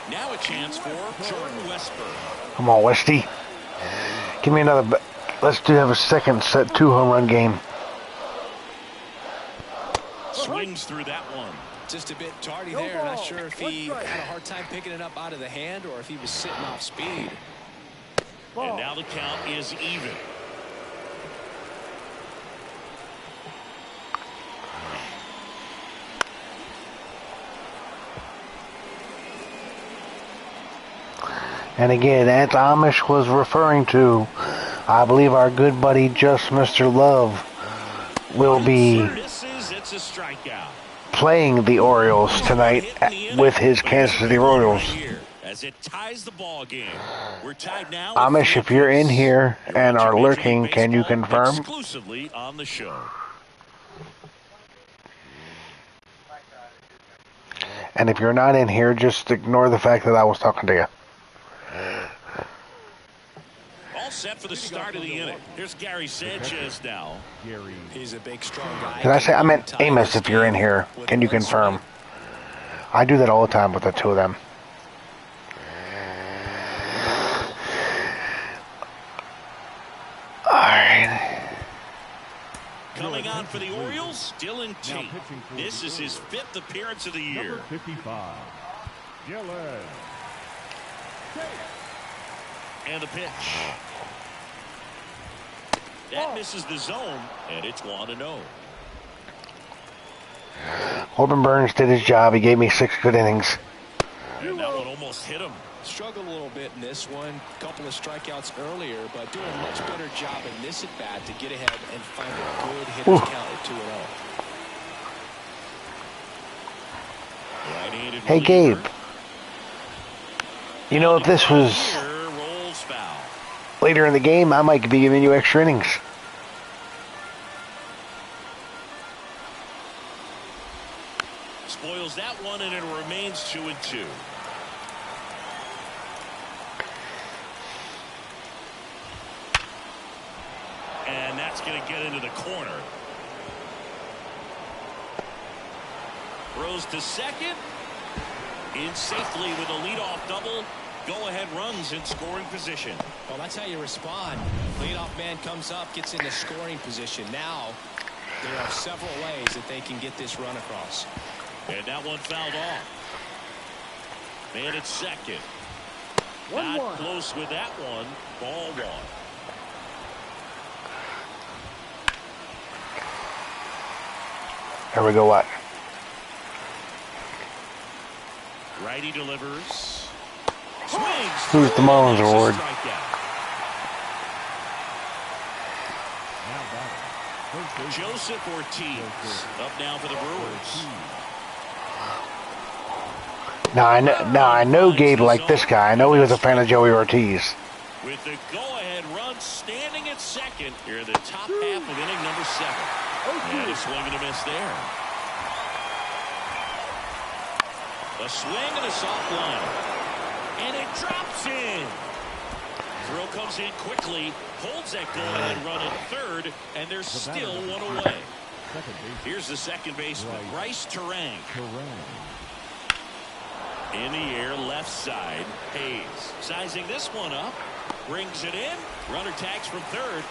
Now a chance for Jordan Westburg. Come on, Westy. Give me another. Let's have a second set 2 home run game. Swings through that one. Just a bit tardy there. Not sure if he had a hard time picking it up out of the hand or if he was sitting off speed. And now the count is even. And again, as Amish was referring to, I believe our good buddy JustMrLove will be It's a strikeout. playing the Orioles tonight with his Kansas City Royals. As it ties the ball game. We're tied now. Amish, if you're in here and are lurking, can you confirm? Exclusively on the show. And if you're not in here, just ignore the fact that I was talking to you. All set for the start of the inning. Here's Gary Sanchez now. Gary. He's a big, strong guy. Did I say I meant Amos? If you're in here, can you confirm? I do that all the time with the 2 of them. All right. Coming on for the Orioles, Dylan Tate. This is his 5th appearance of the year. Number 55, Dylan. And the pitch. That misses the zone, and it's 1-0. Corbin Burnes did his job. He gave me 6 good innings. And that one almost hit him. Struggled a little bit in this one. Couple of strikeouts earlier, but doing a much better job in this at-bat to get ahead and find a good hitter's count at 2-0. Right-handed Hey, reliever. Gabe. You know, if this was Here rolls foul. later in the game, I might be giving you extra innings. Spoils that one, and it remains 2-2. And that's going to get into the corner. Throws to second. In safely with a leadoff double. Go-ahead runs in scoring position. Well, that's how you respond. Leadoff man comes up, gets into scoring position. Now, there are several ways that they can get this run across. And that one fouled off. Man at second. 1-1. Not close with that one. Ball one. Here we go. What? Righty delivers. Swings. Who's the Mullins It's a Award? strikeout. Now batting. First base. Joseph Ortiz up now for the Brewers. Now I know Gabe liked this guy. I know he was a fan of Joey Ortiz. With the go-ahead run standing at second here in the top half of inning number 7. And a swing and a miss there. A swing and a soft line. And it drops in. Throw comes in quickly, holds that go-ahead run at third, and there's still one away. Here's the second baseman, Bryce Terang. In the air, left side, Hayes. Sizing this one up, brings it in. Runner tags from third.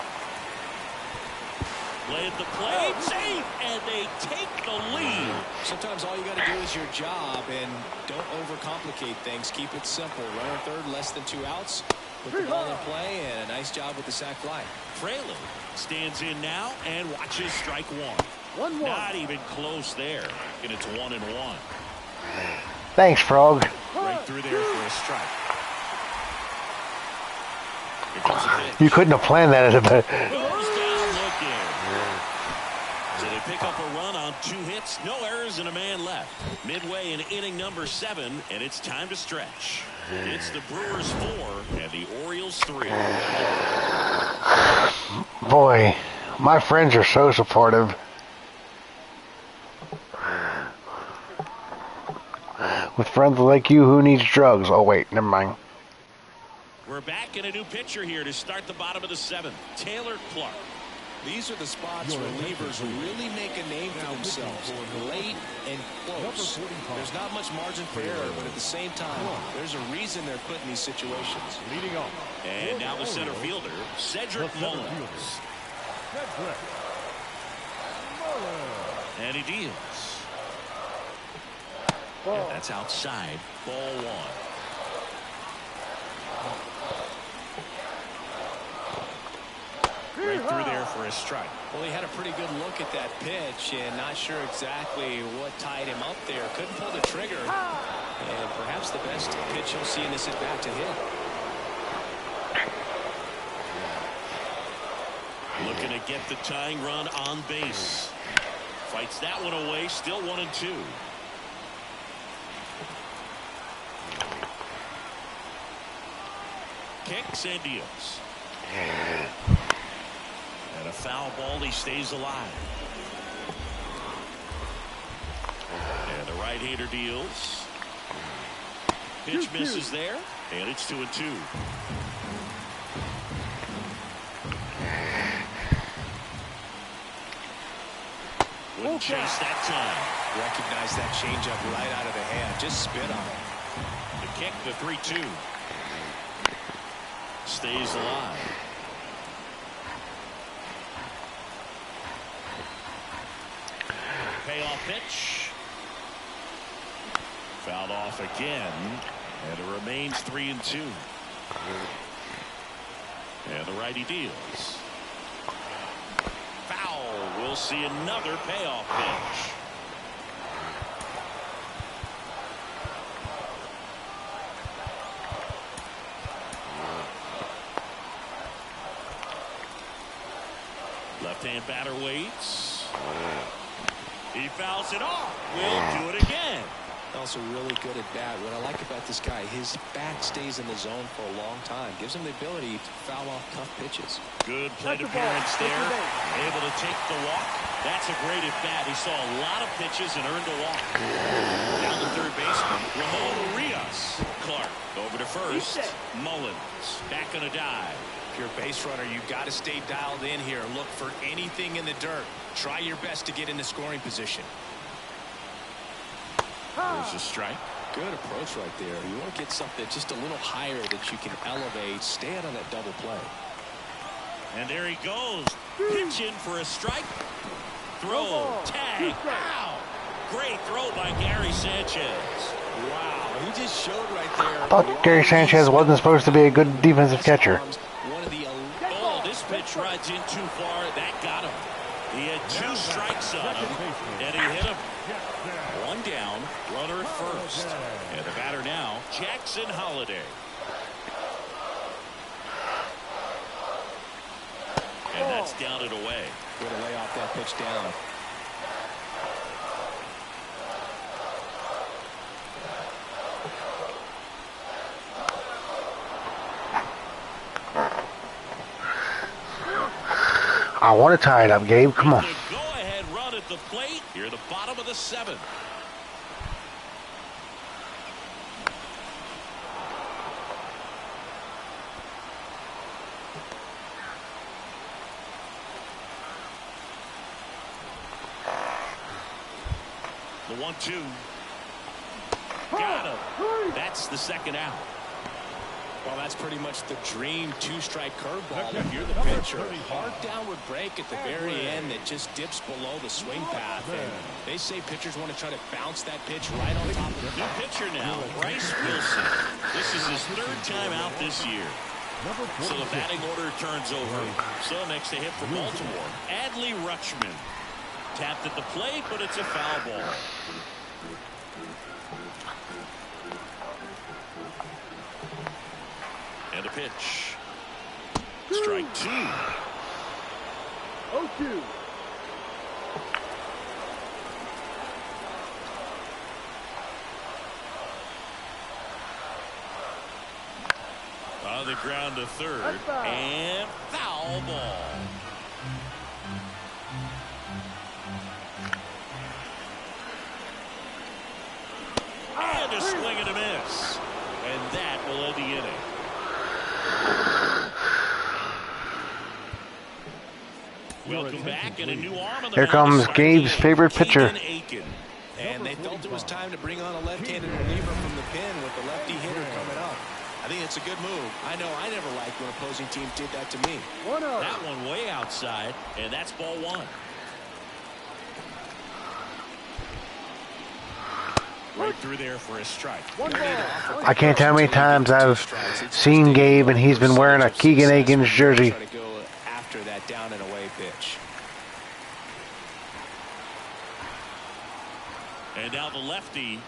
Play at the plate, safe, and they take the lead. Sometimes all you got to do is your job, and don't overcomplicate things. Keep it simple. Runner third, less than 2 outs. Put the ball in play, and a nice job with the sac fly. Fraley stands in now and watches strike one. 1-1. Not even close there. And it's 1-1. Thanks, Frog. Right through there for a strike. Here comes the pitch. You couldn't have planned that at a bit. Goes down looking. So they pick up a run on 2 hits, no errors, and a man left. Midway in inning number 7, and it's time to stretch. It's the Brewers 4 and the Orioles 3. Boy, my friends are so supportive. With friends like you, who needs drugs? Oh wait, never mind. We're back in a new pitcher here to start the bottom of the 7th. Taylor Clark. These are the spots relievers really make a name for themselves. Late and close. There's not much margin for error, but at the same time, there's a reason they're put in these situations. Leading off. And now the center fielder, Cedric Mullins. Cedric Mullins. And he deals. And that's outside. Ball 1. Right through there for a strike. Well, he had a pretty good look at that pitch and not sure exactly what tied him up there. Couldn't pull the trigger. And perhaps the best pitch he'll see in this at-bat to hit. Looking to get the tying run on base. Fights that one away. Still 1-2. Kicks and deals. And a foul ball, he stays alive. And the right-hander deals. Pitch misses there, and it's 2-2. Wouldn't chase that time. Recognize that changeup right out of the hand. Just spit on it. The kick, the 3-2. Stays alive. Payoff pitch. Fouled off again. And it remains 3-2. And the righty deals. Foul. We'll see another payoff pitch. Left-hand batter waits. He fouls it off. Will do it again. Also really good at bat. What I like about this guy, his bat stays in the zone for a long time. Gives him the ability to foul off tough pitches. Good plate appearance there. Able to take the walk. That's a great at bat. He saw a lot of pitches and earned a walk. Down the third baseman, Ramon Urias. Clark over to first. Mullins back on a dive. If you're a base runner, you've got to stay dialed in here. Look for anything in the dirt. Try your best to get into scoring position. There's a strike. Good approach right there. You want to get something just a little higher that you can elevate. Stay out on that double play. And there he goes. Pitch in for a strike. Throw. Tag. Ow. Great throw by Gary Sanchez. Wow. He just showed right there. I thought Gary Sanchez wasn't supposed to be a good defensive catcher. One of the oh, this pitch rides in too far. That got him. He had 2 strikes on him, and he hit him. 1 down, runner at first. And the batter now, Jackson Holliday. And that's down and away. Way to lay off that pitch down. I want to tie it up, Gabe. Come on. Go ahead run at the plate. Here at the bottom of the 7th. The 1-2. Got him. That's the 2nd out. Well, that's pretty much the dream 2-strike curveball. If you're the pitcher, hard downward break at the very end that just dips below the swing path. And they say pitchers want to try to bounce that pitch right on top of the new pitcher now, Bryce Wilson. This is his 3rd time out this year. So the batting order turns over. So next to hit for Baltimore, Adley Rutschman. Tapped at the plate, but it's a foul ball. And a pitch. Strike 2. 0-2. On the ground to 3rd. And foul ball. And a swing and a miss. And that will end the inning. Welcome back, and a new arm on the Here comes Gabe's favorite pitcher. And they felt it was time to bring on a left-handed reliever from the pen with the lefty hitter coming up. I think it's a good move. I know I never liked when opposing teams did that to me. That one way outside, and that's ball 1. Right through there for a strike. I can't tell how many times I've seen Gabe and he's been wearing a Keegan Aikens jersey. After that down and away pitch. And now the lefty.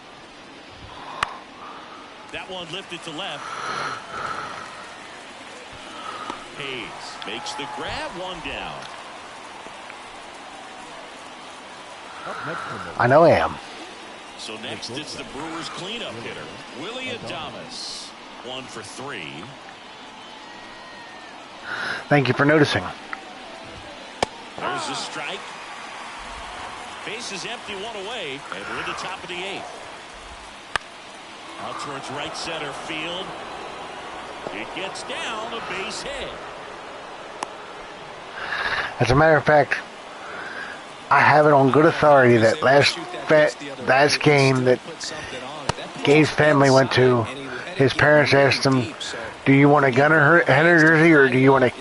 That one lifted to left. Hayes makes the grab, 1 down. I know I am. So next it's the Brewers cleanup hitter, Willie Adames. 1 for 3. Thank you for noticing. There's a strike. Base is empty, 1 away, and we're at the top of the 8th. Out towards right center field. It gets down, a base hit. As a matter of fact, I have it on good authority that last game that Gabe's family went to, his parents asked him, do you want a Gunnar Henner jersey or do you want a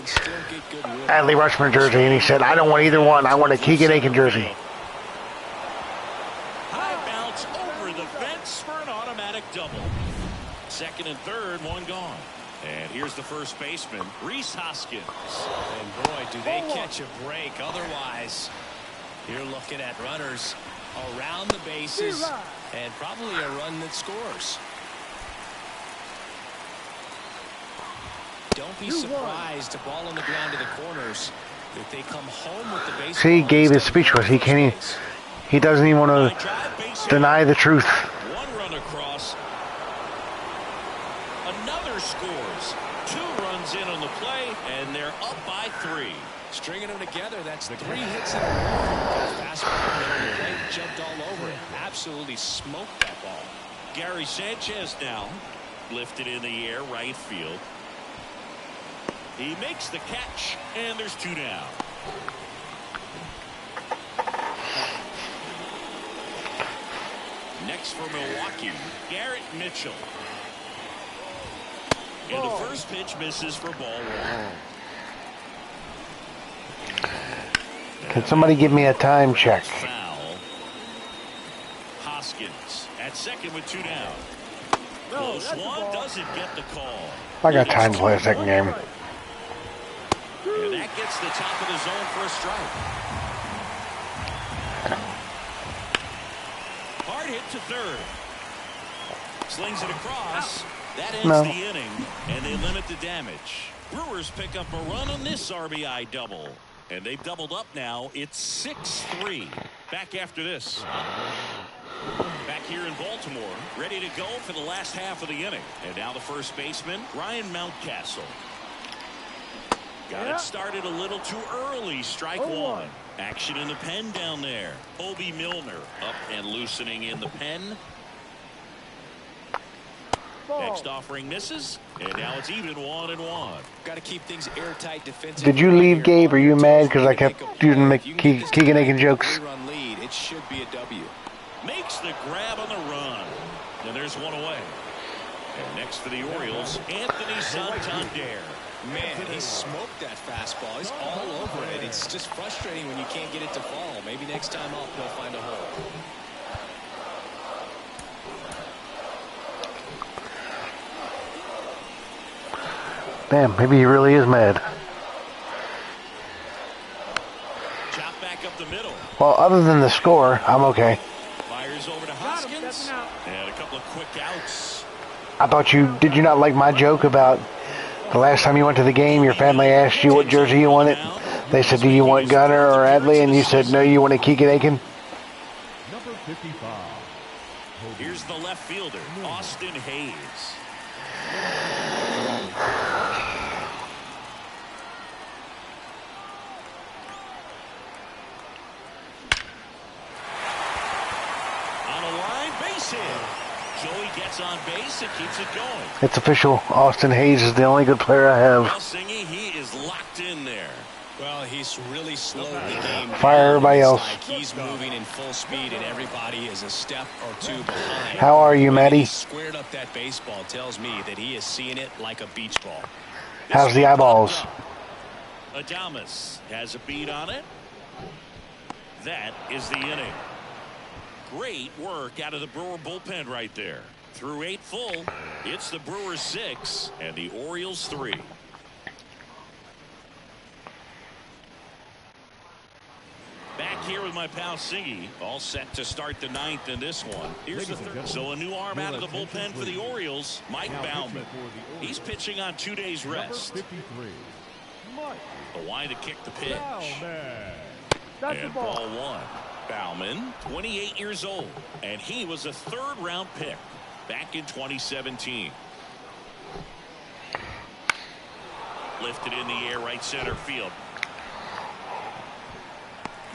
Adley Rutschman jersey? And he said, I don't want either one. I want a Keegan Aiken jersey. High bounce over the fence for an automatic double. 2nd and 3rd, 1 gone. And here's the first baseman, Rhys Hoskins. And boy, do they catch a break. Otherwise, you're looking at runners around the bases and probably a run that scores. Don't be surprised, a ball on the ground to the corners, if they come home with the base. See, Gabe is speechless. He can't. He doesn't even want to deny the truth. 1 run across. Another scores. 2 runs in on the play, and they're up by 3. Stringing them together, that's 3 hits in a row. Fastball and the plate jumped all over it. Absolutely smoked that ball. Gary Sanchez now lifted in the air, right field. He makes the catch, and there's 2 down. Next for Milwaukee, Garrett Mitchell. And the first pitch misses for ball one. Can somebody give me a time check? Foul. Hoskins at second with 2 down. Close one, doesn't get the call. I got time to play a second game. And that gets the top of the zone for a strike. Hard hit to third. Slings it across. That ends the inning, and they limit the damage. Brewers pick up a run on this RBI double. And they've doubled up now. It's 6-3. Back after this. Back here in Baltimore, ready to go for the last half of the inning. And now the first baseman, Ryan Mountcastle. Got it started a little too early. Strike one. Action in the pen down there. Obi Milner up and loosening in the pen. Next offering misses, and now it's even 1-1. Got to keep things airtight defensively. Did you leave, Gabe? Are you mad because I kept using Keegan Aiken jokes? Lead. It should be a W. Makes the grab on the run, and there's one away. And next for the Orioles, Anthony Santander. Man, he smoked that fastball. He's all over it. It's just frustrating when you can't get it to fall. Maybe next time up he'll find a hole. Damn, maybe he really is mad. Chop back up the middle. Well, other than the score, I'm okay. Fires over to Hoskins. And a couple of quick outs. I thought did you not like my joke about the last time you went to the game, your family asked you what jersey you wanted? They said, do you want Gunner or Adley? And you said, no, you want a Keegan Aiken? Number 55. Here's the left fielder, Austin Hayes. Joey gets on base and keeps it going. It's official. Austin Hayes is the only good player I have. Well, Singy, he is locked in there. Well, he's really slowed the game. Fire everybody else. Like he's moving in full speed, and everybody is a step or two behind. How are you, Matty? He squared up that baseball tells me that he is seeing it like a beach ball. How's the eyeballs? Adames has a beat on it. That is the inning. Great work out of the Brewer bullpen right there. Through 8 full, it's the Brewers 6 and the Orioles 3. Back here with my pal Singy, all set to start the 9th in this one. Here's the third. So a new arm out of the bullpen for the Orioles, Mike Baumann. He's pitching on 2 days rest. The line to kick the pitch. And ball one. Baumann, 28 years old, and he was a 3rd-round pick back in 2017. Lifted in the air, right center field.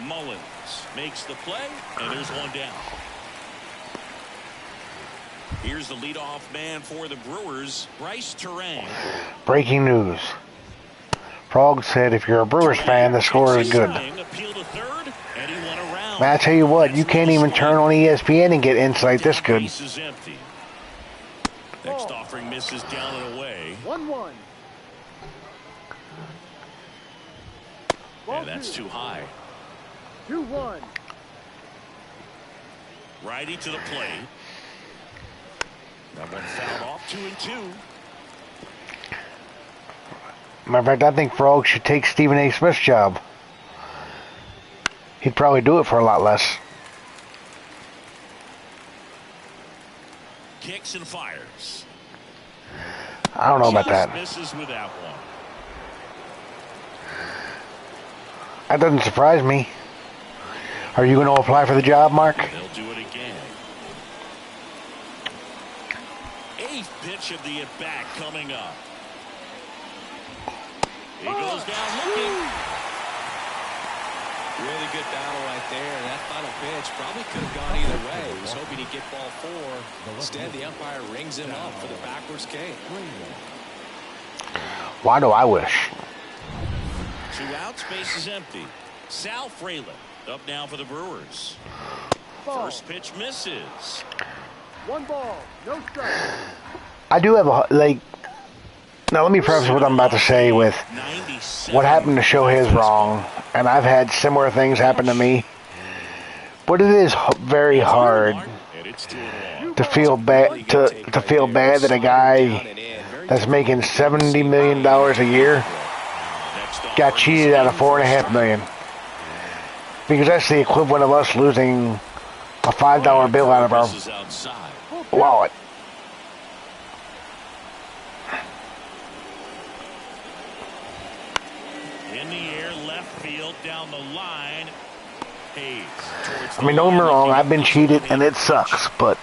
Mullins makes the play, and there's one down. Here's the leadoff man for the Brewers, Bryce Terang. Breaking news. Frog said if you're a Brewers fan, the score is good. Appeal to third, and he went around. Man, I tell you what, you can't even turn on ESPN and get insight this good. Base is empty. Next offering misses down and away. 1-1. And that's too high. 2-1. Righty to the plate. That one fouled off 2-2. Matter of fact, I think Frog should take Stephen A. Smith's job. He'd probably do it for a lot less. Kicks and fires. I don't know about that. Misses with that one. That doesn't surprise me. Are you going to apply for the job, Mark? They'll do it again. 8th pitch of the at-bat coming up. He goes down looking. Really good battle right there. That final pitch probably could have gone either way. He was hoping he'd get ball 4. Instead, the umpire rings him up for the backwards K. Why do I wish? 2 outs, base is empty. Sal Frelick up now for the Brewers. ball. First pitch misses. 1 ball, no strike. I do have a, like, now let me preface what I'm about to say with what happened to Shohei is wrong, and I've had similar things happen to me. But it is very hard And it's 2-1. to feel bad to feel bad that a guy that's making $70 million a year got cheated out of $4.5 million. Because that's the equivalent of us losing a $5 bill out of our wallet. In the air, left field, down the line. Hayes. I mean, don't get me wrong, I've been cheated and it sucks, but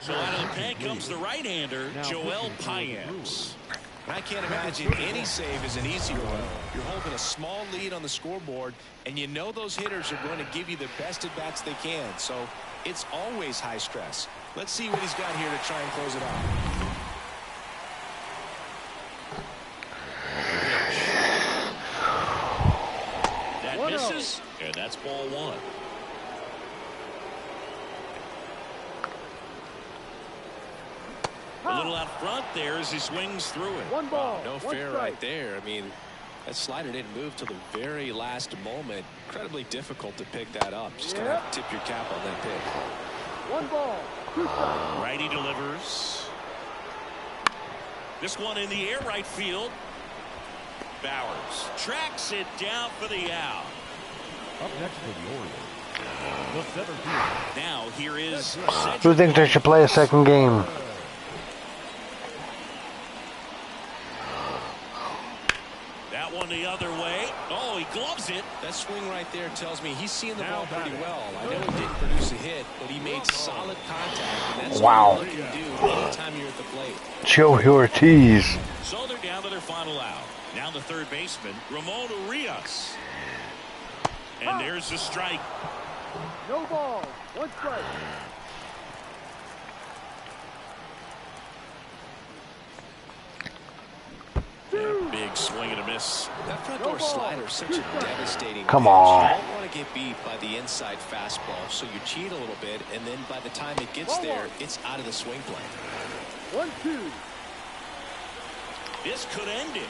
So out of the pen comes the right-hander, Joel Payamps. I can't imagine any save is an easy one. You're holding a small lead on the scoreboard, and you know those hitters are going to give you the best at-bats they can. So it's always high stress. Let's see what he's got here to try and close it out. That misses, and that's ball 1. A little out front there as he swings through it. 1 ball, No 1 fair strike. right there. I mean, that slider didn't move till the very last moment. Incredibly difficult to pick that up. Just gonna have to tip your cap on that pick. 1 ball, 2 strikes. Righty delivers. This one in the air, right field. Bowers tracks it down for the out. Up next for the Orioles, the center field. Now here is who thinks they should play a second game? that one the other way. Oh, he gloves it. That swing right there tells me he's seeing the ball pretty well. I know he didn't produce a hit, but he made solid contact. And that's Wow. what you're looking to do anytime you're at the plate. Shohei Ortiz. So they're down to their final out. Now the third baseman, Ramon Urias. And there's the strike. No ball, 1 strike. Big swing and a miss. That front door slider is such a devastating Come pitch. on. You don't want to get beat by the inside fastball, so you cheat a little bit, and then by the time it gets there, it's out of the swing plane. 1-2. This could end it.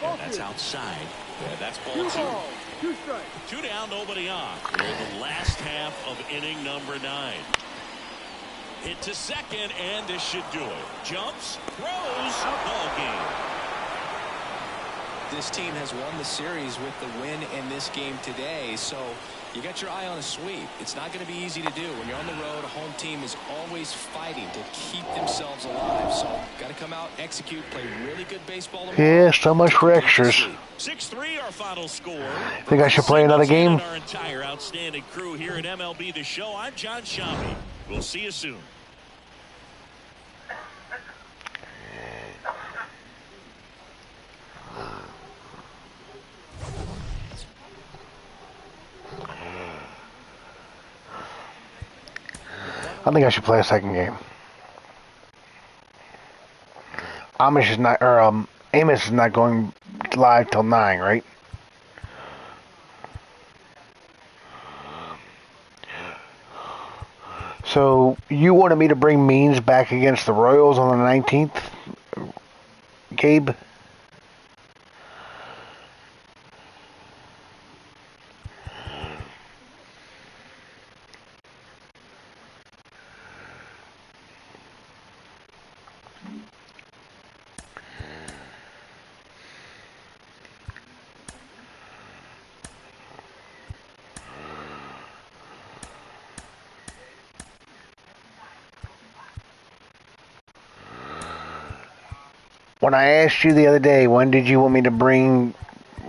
And that's outside. And that's ball 2 2. balls, 2 strikes. 2 down, nobody on. We're in the last half of inning number 9. Hit to second, and this should do it. Jumps, throws, ball game. This team has won the series with the win in this game today, so you got your eye on a sweep. It's not going to be easy to do. When you're on the road, a home team is always fighting to keep themselves alive. So got to come out, execute, play really good baseball tomorrow. Yeah, so much for extras. 6-3 our final score. Think I should play another game? Our entire outstanding crew here at MLB The Show. I'm John Shammy. We'll see you soon. I think I should play a second game. Amos is not going live till 9, right? So you wanted me to bring Means back against the Royals on the 19th, Gabe? When I asked you the other day, when did you want me to bring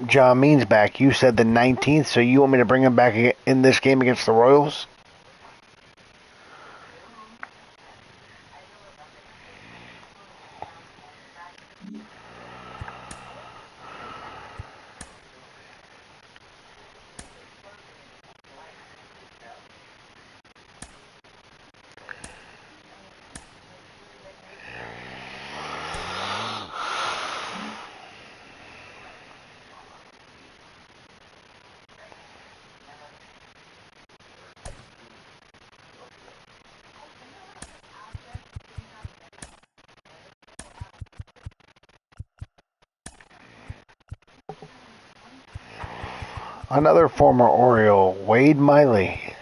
John Means back? You said the 19th, so you want me to bring him back in this game against the Royals? Another former Oriole, Wade Miley.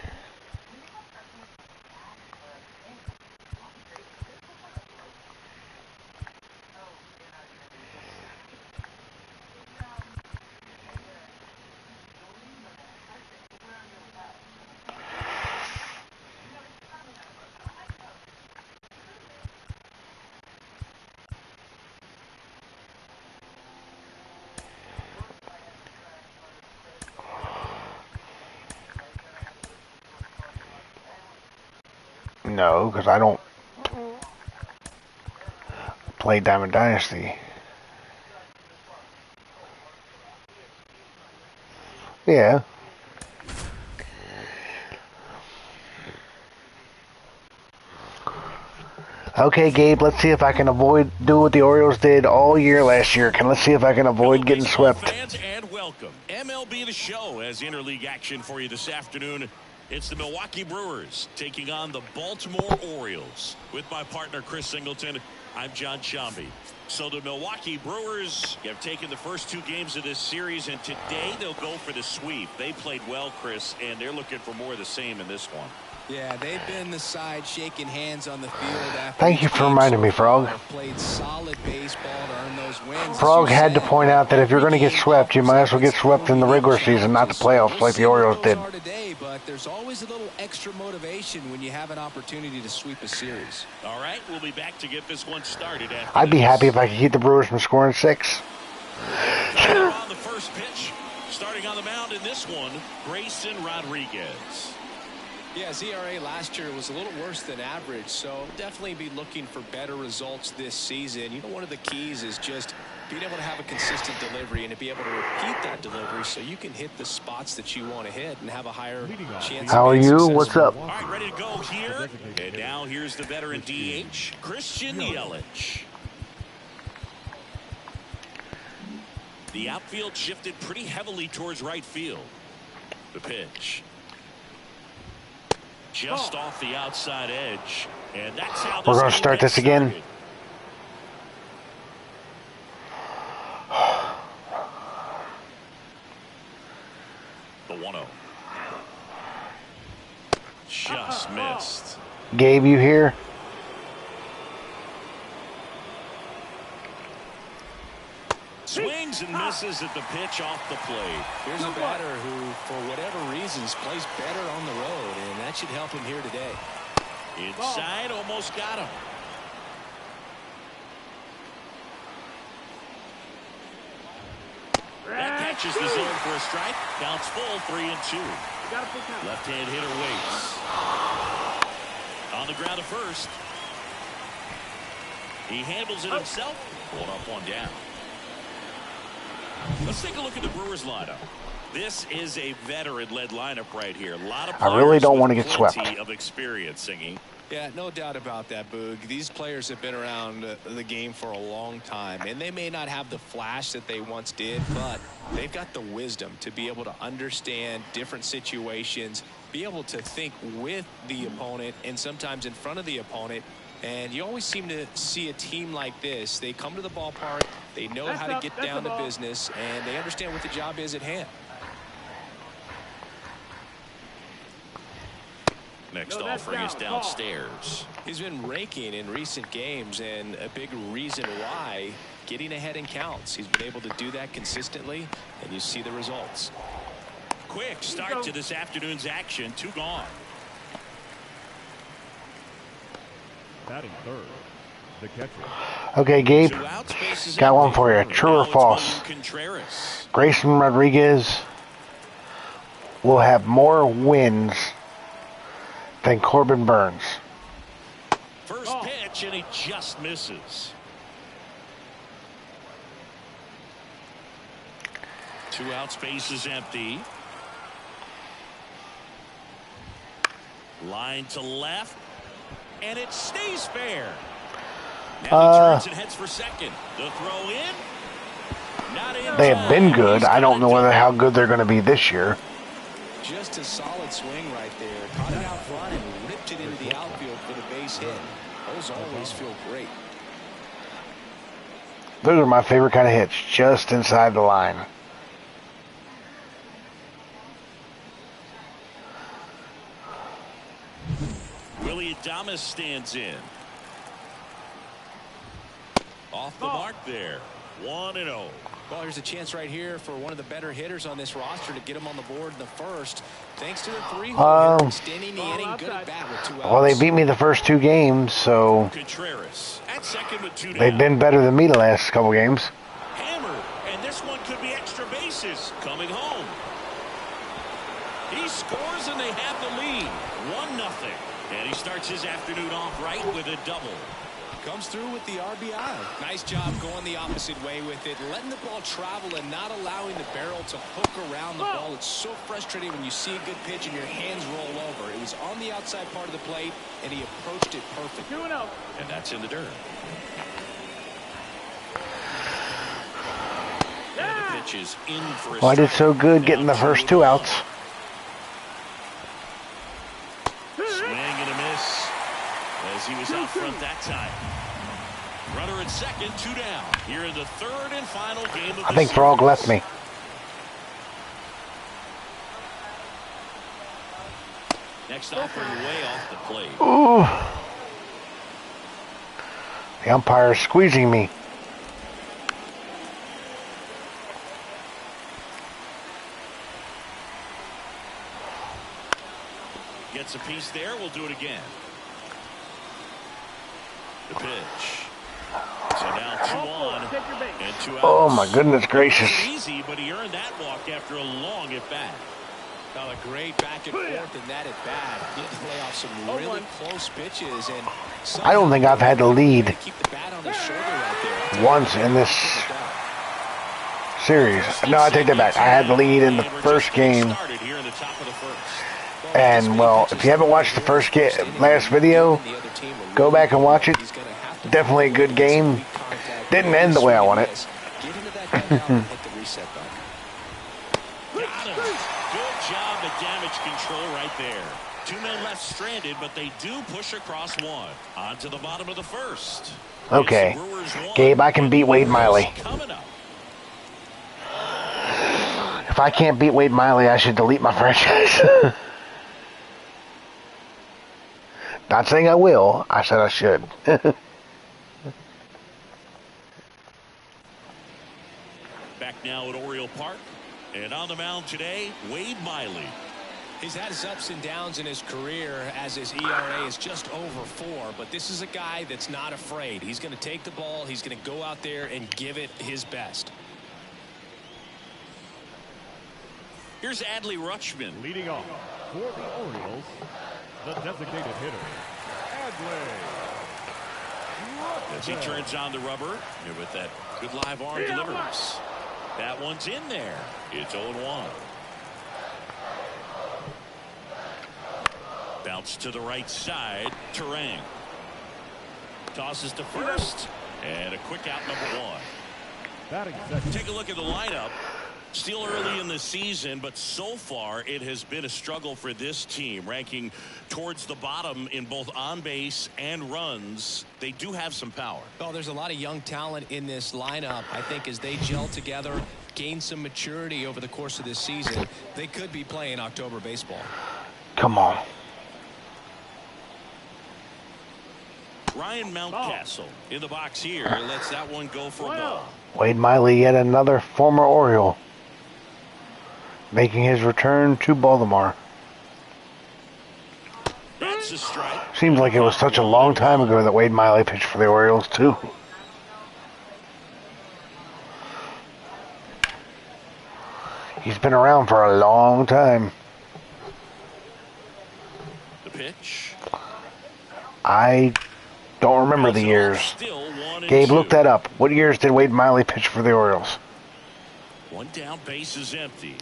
No, because I don't play Diamond Dynasty. Yeah. Okay, Gabe, let's see if I can do what the Orioles did all year last year. Let's see if I can avoid getting swept. Fans, and welcome. MLB The Show has interleague action for you this afternoon. It's the Milwaukee Brewers taking on the Baltimore Orioles. With my partner, Chris Singleton, I'm John Shambi. So the Milwaukee Brewers have taken the first 2 games of this series, and today they'll go for the sweep. They played well, Chris, and they're looking for more of the same in this one. Yeah, they've been the side shaking hands on the field after. Thank you for reminding me, Frog. Played solid baseball to earn those wins. Frog had to point out that if you're going to get swept, you might as well get swept in the regular season, not the playoffs like the Orioles did. Today, but there's always a little extra motivation when you have an opportunity to sweep a series. All right, we'll be back to get this one started. I'd be happy if I could keep the Brewers from scoring 6. On the first pitch, starting on the mound in this one, Grayson Rodriguez. Yeah, ZRA last year was a little worse than average, so definitely be looking for better results this season. You know, one of the keys is just being able to have a consistent delivery and to be able to repeat that delivery so you can hit the spots that you want to hit and have a higher chance. How are you? What's up? All right, ready to go here. And now here's the veteran DH, Christian Yelich. The outfield shifted pretty heavily towards right field. The pitch. Just off the outside edge. And that's how we're going to start this again. The 1-0. Just missed. Gabe, you here? Swings and misses at the pitch off the plate. Here's a batter who, for whatever reasons, plays better on the road, and that should help him here today. Inside, almost got him. That catches the zone for a strike. Counts full, 3-2. Left-hand hitter waits. On the ground at first. He handles it himself. Pulled up one down. Let's take a look at the Brewers lineup. This is a veteran-led lineup right here. A lot of I really don't want to get swept. Of experience, Singy. Yeah, no doubt about that, Boog. These players have been around the game for a long time, and they may not have the flash that they once did, but they've got the wisdom to be able to understand different situations, be able to think with the opponent and sometimes in front of the opponent. And you always seem to see a team like this. They come to the ballpark, they know how to get down to business, and they understand what the job is at hand. Next offering is downstairs. He's been raking in recent games, and a big reason why, getting ahead in counts. He's been able to do that consistently, and you see the results. Quick start to this afternoon's action. 2 gone. Batting third, the catcher. Okay, Gabe, got one for you. True or false? Grayson Rodriguez will have more wins than Corbin Burnes. First pitch, and he just misses. 2 outs, base is empty. Line to left, and it stays fair. Now he turns and heads for second. The throw in. Not in. They have been good. I don't know how good they're going to be this year. Just a solid swing right there. Caught it out front and ripped it into the outfield for the base hit. Those always feel great. Those are my favorite kind of hits, just inside the line. Thomas stands in. Off the mark there. 1-0. Well, here's a chance right here for one of the better hitters on this roster to get him on the board in the first. Thanks to the 3-hole hitter, extending the inning, good at bat with 2 outs. Well, they beat me the first 2 games, so Contreras at second with 2 down. they've been better than me the last couple games. Hammered, and this one could be extra bases. Coming home. He scores, and they have the lead. 1-0. And he starts his afternoon off right with a double. Comes through with the RBI. Nice job going the opposite way with it, letting the ball travel and not allowing the barrel to hook around the ball. It's so frustrating when you see a good pitch and your hands roll over. It was on the outside part of the plate, and he approached it perfectly. 2-0. And that's in the dirt. And the pitch is in for a Well, I did strike. so good getting the first 2 outs. Swing and a miss as he was out front that time. Runner at second, 2 down. Here in the third and final game of I think Frog left me. Next offering way off the plate. Ooh. The umpire is squeezing me. Gets a piece there. We'll do it again. The pitch. So now 2 on and 2 outs. Oh my goodness gracious. Easy, but he earned that walk after a long at bat. Well, a great back and forth in that at bat. He had to play off some really close pitches, and I don't think I've had the lead keep the bat on his shoulder right there. once in this series. No, I take that back. I had the lead in the first game. Started here in the top of the first. And, well, if you haven't watched the last video, go back and watch it. Definitely a good game. Didn't end the way I want it. Get into that dugout and hit the reset button. Got him. Good job at damage control right there. 2 men left stranded, but they do push across one. On to the bottom of the first. Okay. It's Brewers 1, Gabe, I can beat Wade Miley. coming up. If I can't beat Wade Miley, I should delete my franchise. Not saying I will. I said I should. Back now at Oriole Park. And on the mound today, Wade Miley. He's had his ups and downs in his career as his ERA is just over 4, but this is a guy that's not afraid. He's going to take the ball. He's going to go out there and give it his best. Here's Adley Rutschman. Leading off for the Orioles, the designated hitter, Adley. As he turns on the rubber, and with that good live arm delivers. That one's in there. It's 0-1. Bounce to the right side. Terang. Tosses to first. And a quick out, number 1. Batting second. Take a look at the lineup. Still early in the season, but so far it has been a struggle for this team, ranking towards the bottom in both on base and runs. They do have some power. Well, there's a lot of young talent in this lineup. I think as they gel together, gain some maturity over the course of this season, they could be playing October baseball. Come on. Ryan Mountcastle in the box here. Lets that one go for a ball. Wade Miley, yet another former Oriole, making his return to Baltimore. That's a strike. Seems like it was such a long time ago that Wade Miley pitched for the Orioles, too. He's been around for a long time. The pitch. I don't remember the years. Still 1-2. Gabe, look that up. What years did Wade Miley pitch for the Orioles? One down, base is empty.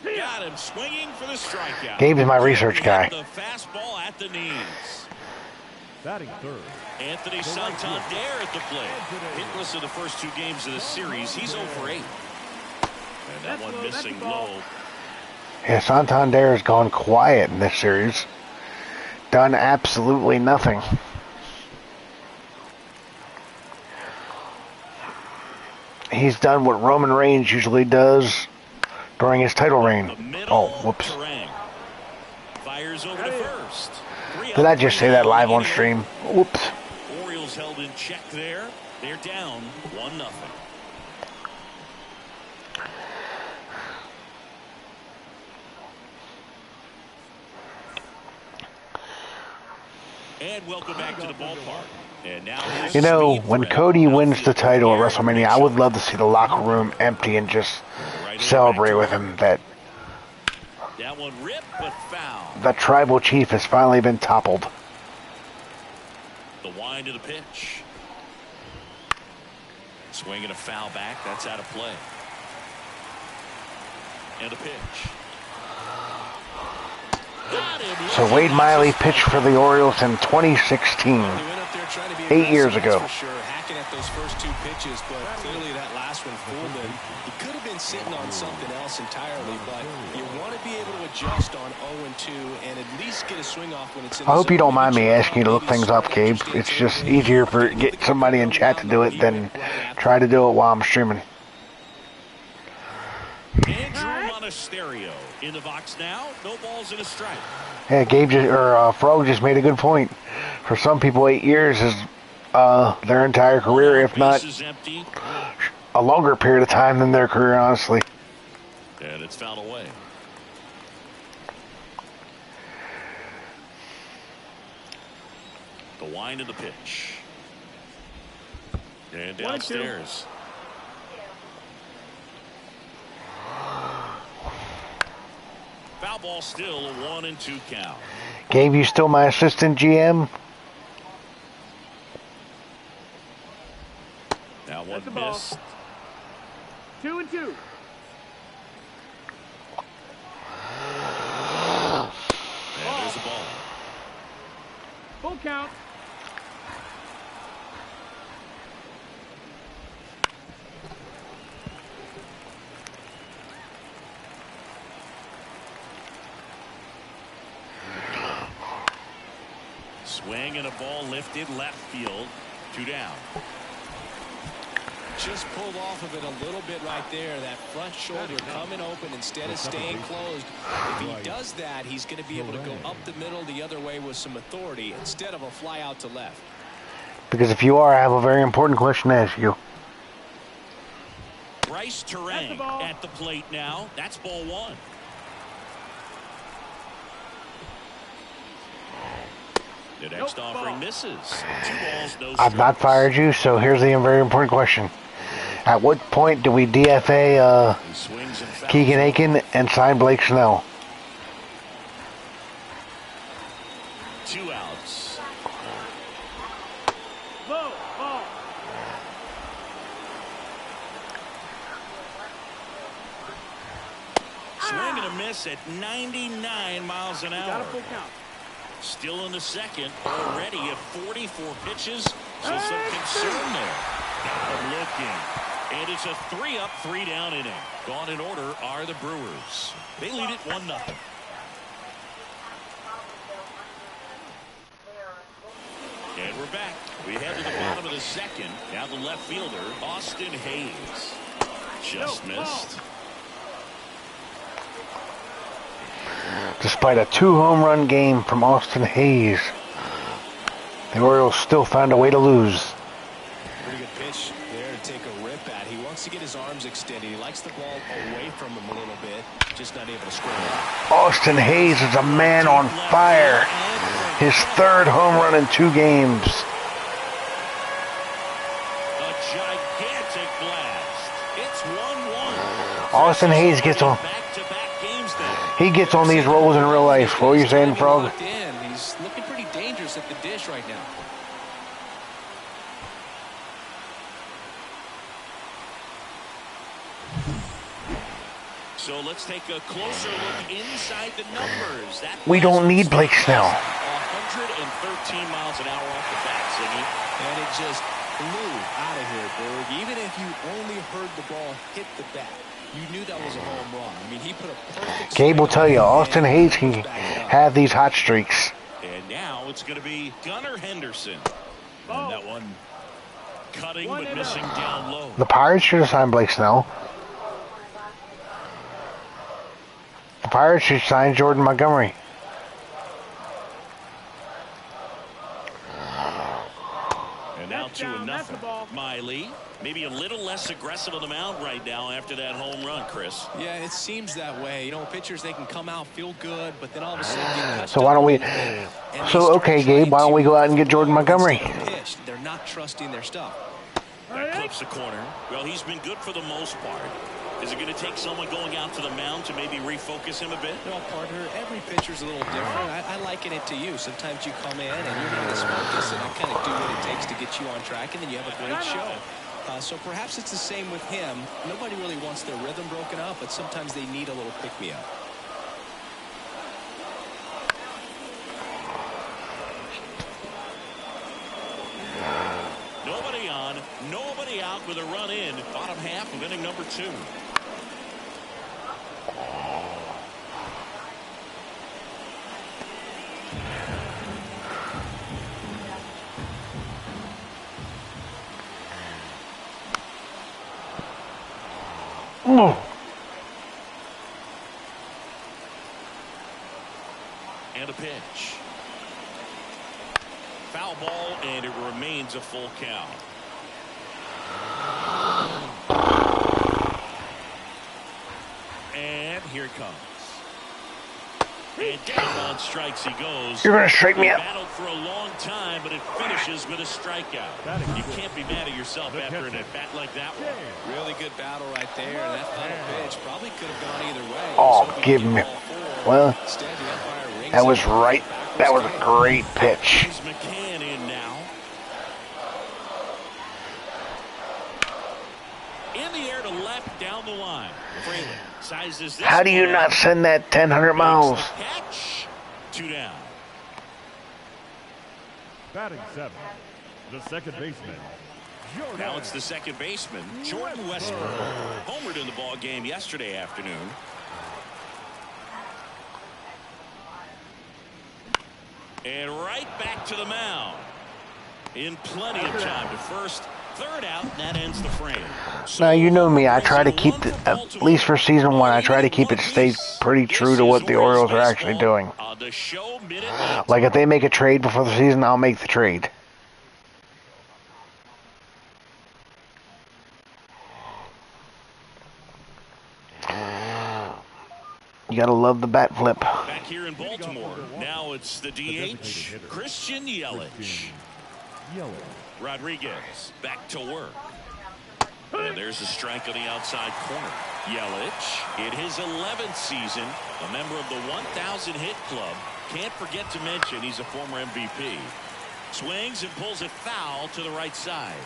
Got him swinging for the strikeout. Gabe is my research guy. The fastball at the knees. Batting third. Anthony Santander at the plate. Hitless in the first 2 games of the series. He's 0 for 8. And that one missing low. Yeah, Santander has gone quiet in this series. Done absolutely nothing. He's done what Roman Reigns usually does during his title reign. Oh, whoops. Terang. Fires over to first. 3 Did I just say that live on stream? Whoops. Orioles held in check there. They're down 1-0. And welcome back to the ballpark. And now You know, when Cody wins the title at WrestleMania, I would love to see the locker room empty and just celebrate with him that one ripped, but foul. the tribal chief has finally been toppled. The wind of the pitch. Swinging a foul back. That's out of play. And a pitch. So Wade Miley pitched for the Orioles in 2016, 8 years ago. For sure, hacking at those first two pitches, but clearly that last one fooled him. He could have been sitting on something else entirely, but you want to be able to adjust on 0-2 and at least get a swing off when it's in the I hope you zone. don't mind me asking you to look things up, Gabe. It's just easier for get somebody in chat to do it than try to do it while I'm streaming. Andrew Monasterio in the box now. No balls in a strike. Yeah, Gabe Frog just made a good point. For some people, 8 years is their entire career, if not a longer period of time than their career, honestly. And it's fouled away. The wind of the pitch. And downstairs. Foul ball, still a 1-2 count. Gabe, you still my assistant GM? Now one the ball. missed. 2-2. And there's the ball. Full count. Swing and a ball lifted left field. 2 down. Just pulled off of it a little bit right there. That front shoulder coming open instead of staying closed. If he does that, he's going to be able to go up the middle the other way with some authority instead of a fly out to left. Because if you are, I have a very important question to ask you. Bryce Terang at the plate now. That's ball 1. The next offering misses. 2 balls, no strikes. I've not fired you, so here's the very important question. At what point do we DFA Keegan Aiken and sign Blake Snell? 2 outs. Low ball. Swing and a miss at 99 miles an Got hour. a full count. Still in the second, already at 44 pitches, so some concern there. Now looking, and it's a 3-up, 3-down inning. Gone in order are the Brewers. They lead it 1-0. And we're back. We head to the bottom of the second. Now the left fielder, Austin Hayes. Just missed. Despite a 2-home run game from Austin Hayes, the Orioles still found a way to lose. Pretty good pitch there to take a rip at. He wants to get his arms extended. He likes the ball away from him a little bit. Just not able to score it. Austin Hayes is a man on fire. His 3rd home run in 2 games. A gigantic blast. It's 1-1. Austin Hayes gets on. Back-to-back games now. He gets on these rolls in real life. What were you saying, Frog? He's looking pretty dangerous at the dish right now. So let's take a closer look inside the numbers. That We don't need Blake Snell. 113 miles an hour off the bat, Siggy. And it just flew out of here, Berg. Even if you only heard the ball hit the bat, you knew that was a home run. I mean, he put a perfect... Gabe will tell you, Austin Hayes can have these hot streaks. And now it's going to be Gunnar Henderson. And that one cutting but missing down low. The Pirates should have signed Blake Snell. The Pirates should sign Jordan Montgomery. Riley. Maybe a little less aggressive on the mound right now after that home run, Chris. Yeah, it seems that way. You know, pitchers, they can come out, feel good, but then all of a sudden get touched So why don't we? So okay, Gabe, why don't we go out and get Jordan Montgomery? They're not trusting their stuff. That clips the corner. Well, he's been good for the most part. Is it going to take someone going out to the mound to maybe refocus him a bit? Well, partner, every pitcher's a little different. I liken it to you. Sometimes you come in and you're not as focused, and I kind of do what it takes to get you on track, and then you have a great show. So perhaps it's the same with him. Nobody really wants their rhythm broken up, but sometimes they need a little pick-me-up. Nobody on, nobody out with a run in. Bottom half of inning number 2. And a pitch. Foul ball, and it remains a full count. And here it comes. And down on strikes he goes. You're going to strike me out. Battled for a long time, but it finishes with a strikeout. You can't be mad at yourself after an at-bat like that one. Really good battle right there, and that final pitch probably could have gone either way. Oh, give me. Well, that was right. That was a great pitch. McCann in now. In the air to left, down the line. Freeland sizes this. How do you not send that 1,000 miles? Catch. 2 down. Batting 7, the second baseman. Now it's the second baseman, Jordan Westbrook. Homered in the ball game yesterday afternoon. And right back to the mound. In plenty of time to first. Third out, and that ends the frame. Now, you know me. I try to keep, at least for season 1, I try to keep it stay pretty true to what the Orioles are actually doing. Like, if they make a trade before the season, I'll make the trade. You gotta love the bat flip. Back here in Baltimore, now it's the DH, Christian Yelich. Rodriguez back to work. And there's a strike on the outside corner. Yelich, in his 11th season, a member of the 1,000 hit club. Can't forget to mention he's a former MVP. Swings and pulls it foul to the right side.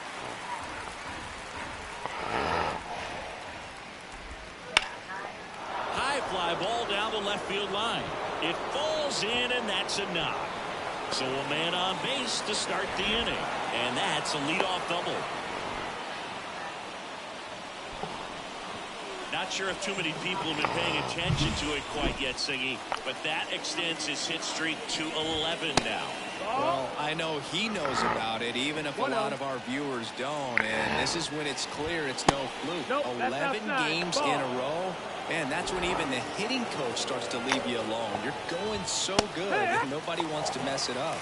High fly ball down the left field line. It falls in, and that's a knock. So a man on base to start the inning. And that's a leadoff double. Not sure if too many people have been paying attention to it quite yet, Singy, but that extends his hit streak to 11 now. Well, I know he knows about it, even if a lot of our viewers don't. And this is when it's clear it's no fluke. 11 games in a row. Man, that's when even the hitting coach starts to leave you alone. You're going so good that nobody wants to mess it up.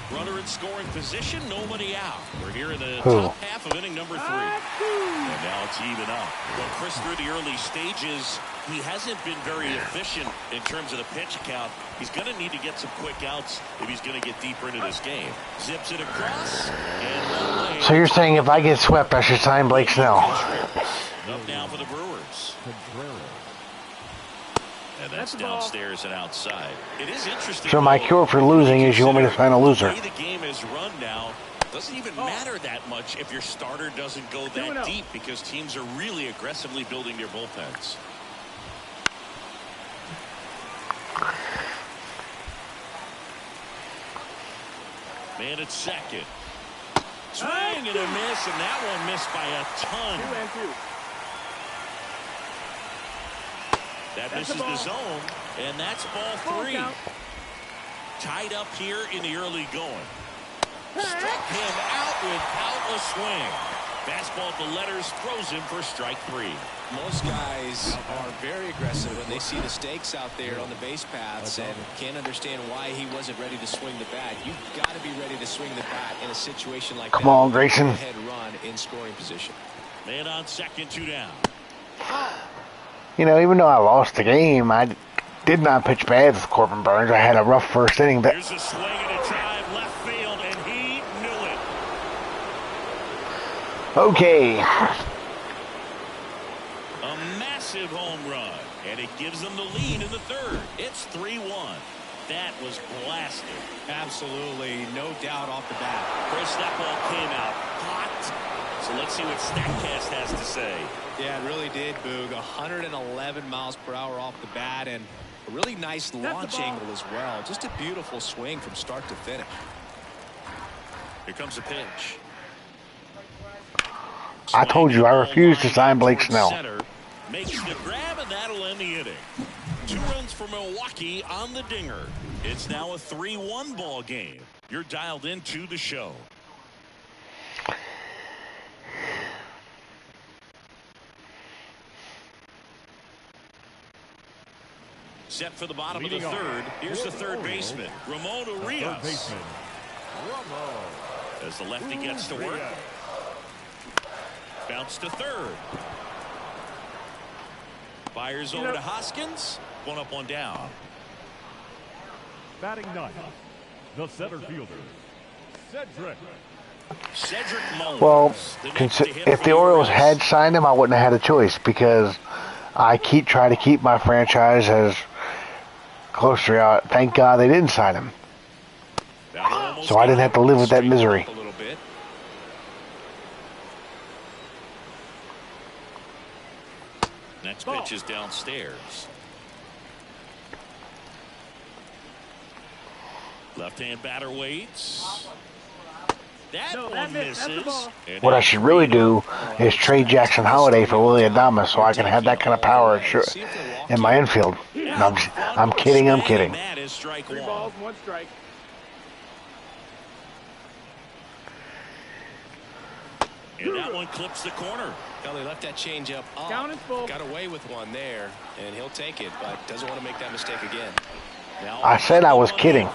Runner in scoring position, nobody out. We're here in the top half of inning number 3. And now it's even up. Well, Chris, through the early stages, he hasn't been very efficient in terms of the pitch count. He's going to need to get some quick outs if he's going to get deeper into this game. Zips it across. And so you're saying if I get swept, I should sign Blake Snell? Up now for the Brewers. And that's downstairs and outside. It is interesting. So my cure for losing is you want me to sign a loser. The game is run now. Doesn't even matter that much if your starter doesn't go that deep, because teams are really aggressively building their bullpens. Man at second. Swing and a miss, and that one missed by a ton. That misses the zone, and that's ball 3. Tied up here in the early going. Struck him out without a swing. Fastball at the letters throws him for strike 3. Most guys are very aggressive when they see the stakes out there on the base paths and can't understand why he wasn't ready to swing the bat. You've got to be ready to swing the bat in a situation like that. Come on, Grayson. Go ahead, run in scoring position. Man on second, 2 down. You know, even though I lost the game, I did not pitch bad with Corbin Burnes. I had a rough first inning, but Here's a swing and a drive left field, and he knew it. okay. A massive home run, and it gives them the lead in the third. It's 3-1. That was blasted. Absolutely, no doubt off the bat. Chris, that ball came out hot. So let's see what StatCast has to say. Yeah, it really did, Boog. 111 miles per hour off the bat, and a really nice launch angle as well. Just a beautiful swing from start to finish. Here comes a pitch. I told you I refuse to sign Blake Snell. Center, makes the grab, and that'll end the inning. 2 runs for Milwaukee on the dinger. It's now a 3-1 ball game. You're dialed into the show. Set for the bottom of the third. Here's the third baseman, Ramon Urias. Third baseman, Ramon. As the lefty gets to work. Bounce to third. Fires over to Hoskins. 1 up, 1 down. Batting ninth, the center fielder, Cedric Mullins. Well, if the Orioles had signed him, I wouldn't have had a choice because I try to keep my franchise as close to out. Thank God they didn't sign him, so I didn't have to live with that misery. Next pitch is downstairs. Left-hand batter waits. That one misses. What I should really do is trade Jackson Holiday for Willie Adames so I can have that kind of power in my infield. No, I'm kidding. That is strike 3 1. balls, 1 strike. And that one clips the corner. Well, he left that changeup up. Down and full. Got away with one there, and he'll take it, but doesn't want to make that mistake again. Now, I said I was kidding.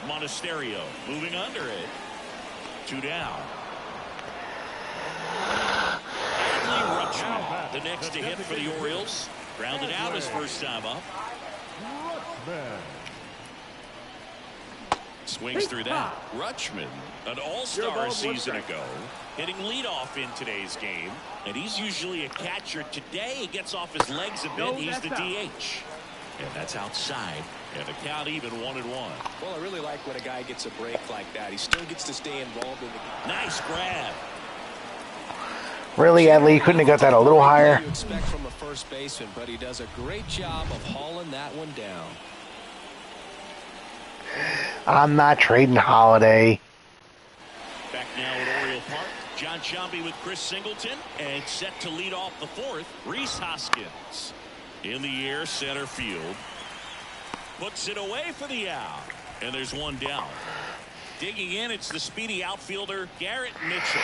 Monasterio moving under it. 2 down. Adley Rutschman, the next to hit for the Orioles. Grounded out his first time up. Swings through that. Rutschman, an all-star season ago, hitting leadoff in today's game. And he's usually a catcher. Today he gets off his legs a bit. He's the DH. And that's outside. And the count even 1-1. Well, I really like when a guy gets a break like that. He still gets to stay involved in the... Nice grab. Really, Adley, you couldn't have got that a little higher? You expect from a first baseman, but he does a great job of hauling that one down. I'm not trading Holiday. Back now at Oriole Park. John Sciambi with Chris Singleton. And set to lead off the fourth, Rhys Hoskins. In the air, center field. Puts it away for the out. And there's 1 down. Digging in, it's the speedy outfielder, Garrett Mitchell.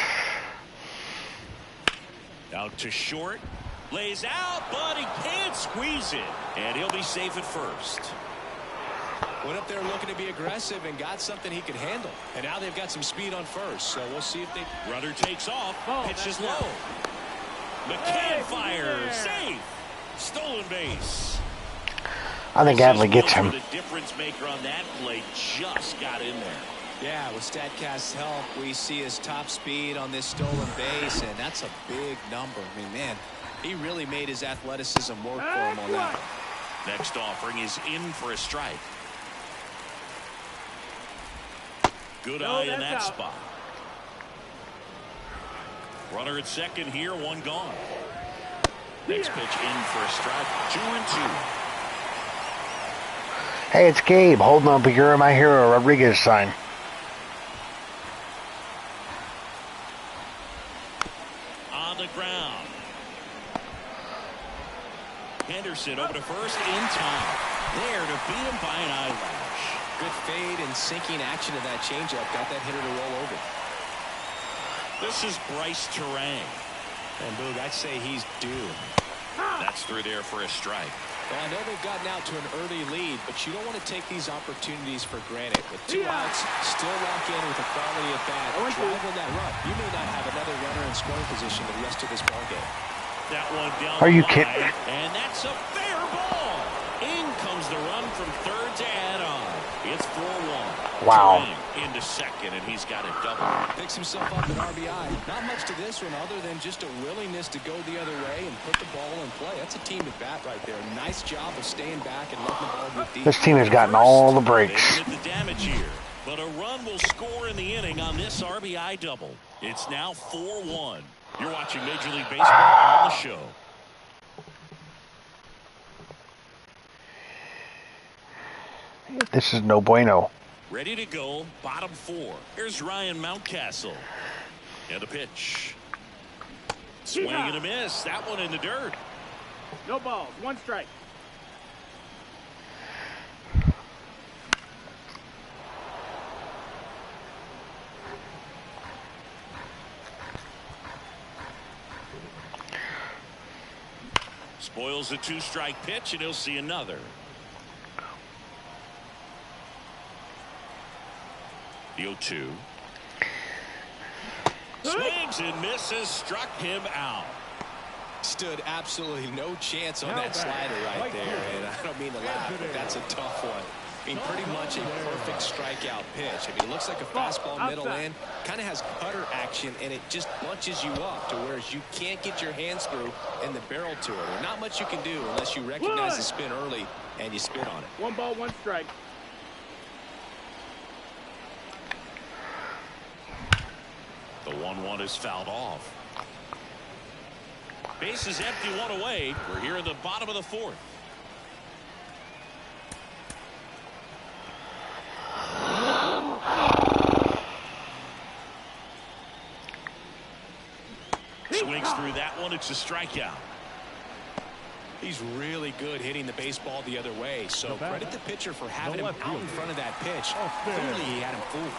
Out to short. Lays out, but he can't squeeze it. And he'll be safe at first. Went up there looking to be aggressive and got something he could handle. And now they've got some speed on first, so we'll see if they... Runner takes off. Pitch is low. McCann fires. Safe. Stolen base. I think Adley gets him. The difference maker on that play just got in there. Yeah, with StatCast's help, we see his top speed on this stolen base, and that's a big number. I mean, man, he really made his athleticism work for him on that. Next offering is in for a strike. Good eye in that spot. Runner at second here, 1 gone. Next pitch in for a strike. 2-2. Hey, it's Gabe holding up a You're My Hero Rodriguez sign. On the ground. Henderson over to first in time. There to beat him by an eyelash. Good fade and sinking action of that changeup. Got that hitter to roll over. This is Bryce Terang. And Boog, I'd say he's due. That's through there for a strike. Well, I know they've gotten out to an early lead, but you don't want to take these opportunities for granted. With 2 outs, still lock in with a quality at bat, driving that run. You may not have another runner in scoring position the rest of this ball game. That one down. Are you kidding? And that's a fair ball. In comes the run from third to add on. It's 4-1. Wow. Into second, and he's got a double. Picks himself up an RBI. Not much to this one other than just a willingness to go the other way and put the ball in play. That's a team at bat right there. Nice job of staying back and letting the ball get deep. This team has gotten all the breaks. They did the damage here, but a run will score in the inning on this RBI double. It's now 4-1. You're watching Major League Baseball on the show. This is no bueno. Ready to go, bottom 4. Here's Ryan Mountcastle. And a pitch. Swing and a miss. That one in the dirt. No balls. 1 strike. Spoils a 2-strike pitch, and he'll see another. The 0-2. Swings and misses, struck him out. Stood absolutely no chance on that slider right there, and I don't mean to laugh, but that's a tough one. I mean, pretty much a perfect strikeout pitch. I mean, it looks like a fastball middle in, kind of has cutter action, and it just bunches you up to where you can't get your hands through and the barrel to it. There's not much you can do unless you recognize the spin early and you spin on it. 1 ball, 1 strike. The 1-1 is fouled off. Base is empty, 1 away. We're here in the bottom of the 4th. Swings through that one. It's a strikeout. He's really good hitting the baseball the other way, so credit the pitcher for having him out in front of that pitch. Clearly he had him fooled.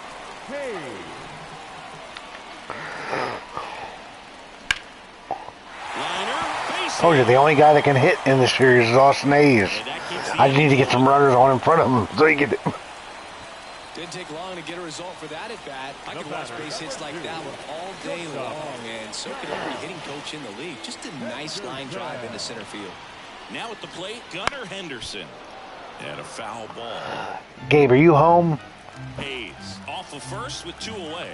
Hey. Told you, the only guy that can hit in this series is Austin Hayes. I just need to get some runners on in front of him so he can. Didn't take long to get a result for that at bat. I could watch base hits like that one all day long, and so could every hitting coach in the league. Just a nice line drive into center field. Now at the plate, Gunnar Henderson. And a foul ball. Gabe, are you home? Hayes off of first with 2 away.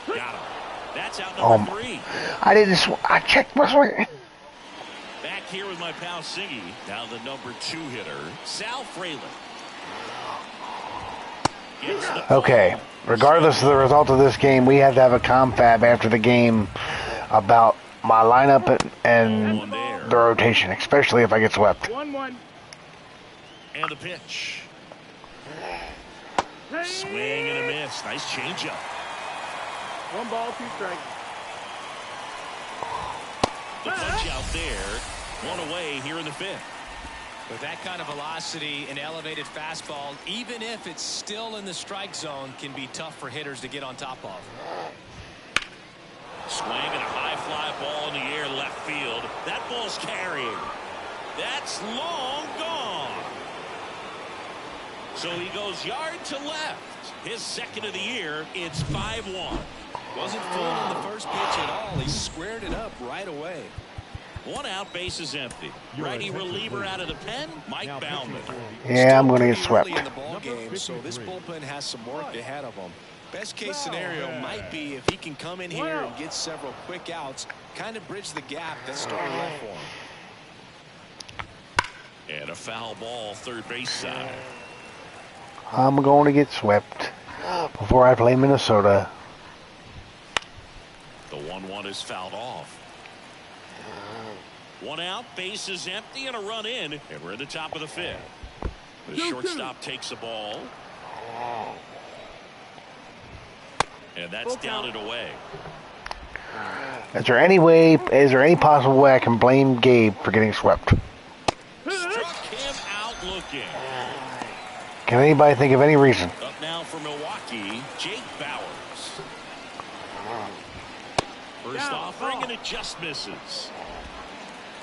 Got him. That's out number 3. I didn't. I checked my swing. Back here with my pal Siggy. Now the number 2 hitter, Sal Fraley. Okay. Regardless of the result of this game, we had to have a confab after the game about my lineup and the rotation, especially if I get swept. 1-1. And the pitch. Swing and a miss. Nice changeup. 1 ball, 2 strikes. The punch out there. 1 away here in the 5th. With that kind of velocity and elevated fastball, even if it's still in the strike zone, can be tough for hitters to get on top of. Swing and a high fly ball in the air left field. That ball's carrying. That's long gone. So he goes yard to left. His 2nd of the year. It's 5-1. Wasn't fooled in the first pitch at all. He squared it up right away. 1 out, base is empty. Righty reliever out of the pen, Mike Baumann. Yeah, I'm going to get swept. In the ball game, so this bullpen has some work ahead of him. Best case scenario might be if he can come in here and get several quick outs, kind of bridge the gap that's starting well for him. And a foul ball, third base side. I'm going to get swept before I play Minnesota. The 1-1 is fouled off. 1 out, base is empty, and a run in, and we're in the top of the 5th. The shortstop takes the ball. And that's down and away. Is there any possible way I can blame Gabe for getting swept? Struck him out looking. Can anybody think of any reason? Up now for Milwaukee, Jake Bauers. First offering, and it just misses.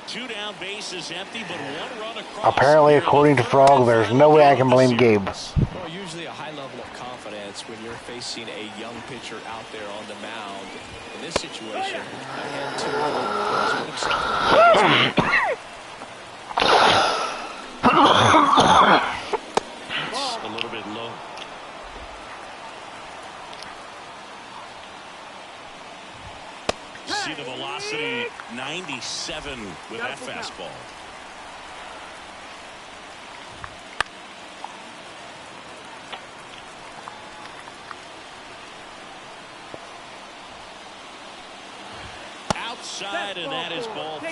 2 down, base is empty, but 1 run across. Apparently, according to Frog, there's no way I can blame Gabe. Well, usually a high level of confidence when you're facing a young pitcher out there on the mound. In this situation, a hand too early. It's a little bit low. See the velocity, 97 with that fastball. Outside, and that is ball 4.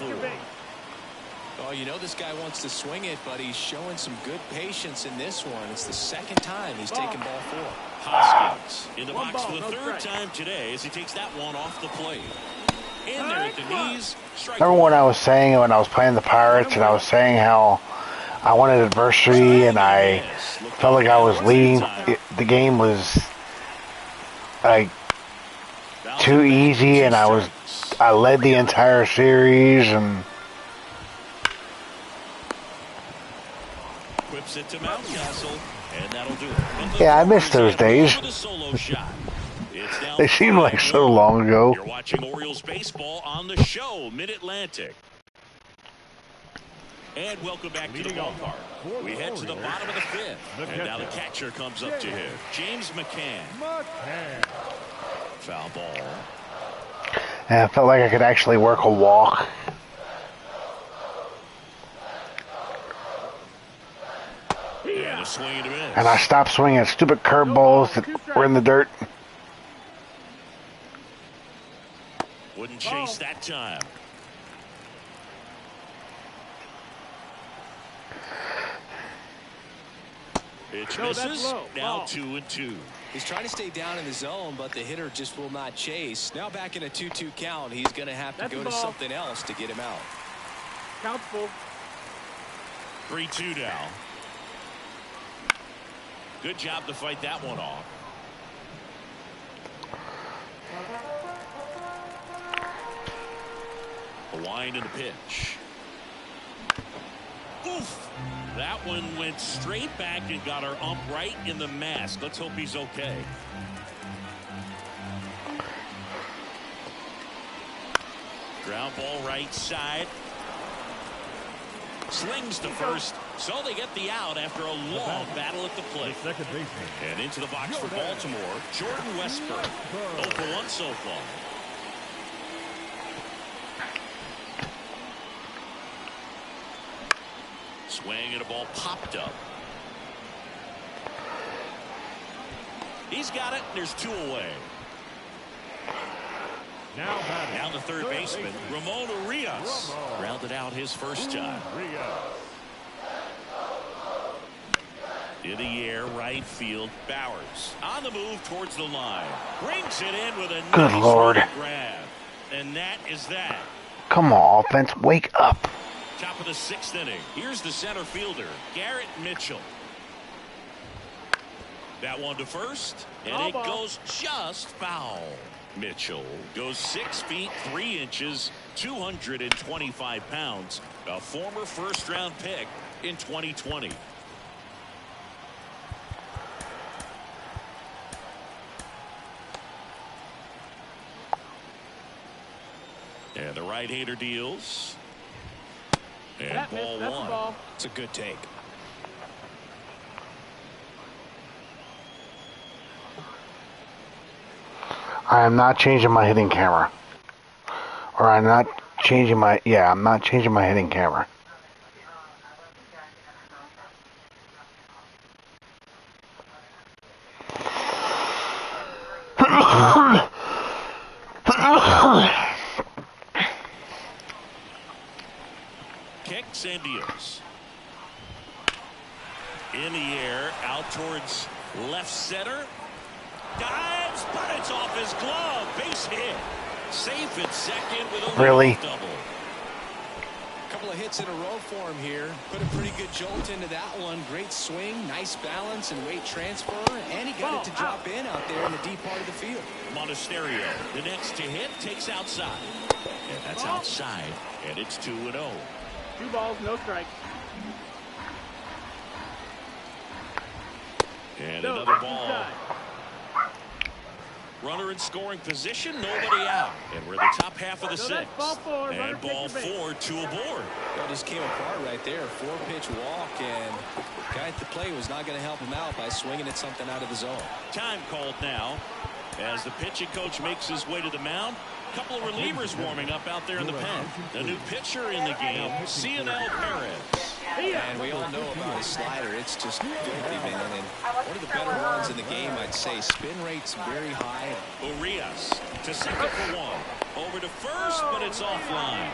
Oh, you know this guy wants to swing it, but he's showing some good patience in this one. It's the second time he's taken ball 4. Hoskins in the box for the 3rd time today as he takes that one off the plate. In there at the knees. Remember when I was saying when I was playing the Pirates and I was saying how I wanted adversity and I felt like I was leading. The game was like too easy and I led the entire series and whips it to Mountcastle, and that'll do it. Yeah, I miss those days. They seem like so long ago. You're watching Orioles baseball on the show, Mid-Atlantic. And welcome back to the ballpark. We head to the bottom of the 5th. And now the catcher comes up to him. James McCann. Foul ball. And I felt like I could actually work a walk. And a swing and a miss. And I stopped swinging at stupid curveballs that were in the dirt. Wouldn't chase that time. Pitch misses. Now 2-2. He's trying to stay down in the zone, but the hitter just will not chase. Now back in a 2-2 count, he's going to have to go to something else to get him out. Count full. 3-2 now. Good job to fight that one off. A wind and a pitch. Oof! That one went straight back and got our ump right in the mask. Let's hope he's okay. Ground ball right side. Slings to first, so they get the out after a long battle at the plate. Second baseman. And into the box for Baltimore, Jordan Westburg. 0 for 1 so far. Swing and a ball popped up. He's got it. There's 2 away. Now the third baseman, Ramon Urias. Rounded out his first time. In the air, right field, Bowers. On the move towards the line. Brings it in with a Good nice Lord. grab. And that is that. Come on, offense, wake up. Top of the 6th inning. Here's the center fielder, Garrett Mitchell. That one to first, and it goes just foul. Mitchell goes 6 feet 3 inches, 225 pounds, a former first-round pick in 2020. And the right-hander deals. And ball 1. It's a good take. I am not changing my hitting camera. Or I'm not changing my, yeah, I'm not changing my hitting camera. Kicks and deals. In the air, out towards left center. Dives, but it's off his glove. Base hit. Safe at second with a Really? double. Couple of hits in a row for him here. Put a pretty good jolt into that one. Great swing, nice balance and weight transfer, and he got it to drop in out there in the deep part of the field. Monasterio, the next to hit, takes outside. And that's outside, and it's 2-0. 2 balls, no strikes. And another ball. Runner in scoring position, nobody out. And we're in the top half of the sixth. And ball 4, 2 aboard. That just came apart right there. 4-pitch walk, and the guy at the plate was not going to help him out by swinging at something out of the zone. Time called now as the pitching coach makes his way to the mound. Couple of relievers warming up out there in the pen. The new pitcher in the game, CNL Perez. And we all know about his slider. It's just filthy, man. And one of the better ones in the game, I'd say. Spin rate's very high. Urias to second for 1. Over to first, but it's offline.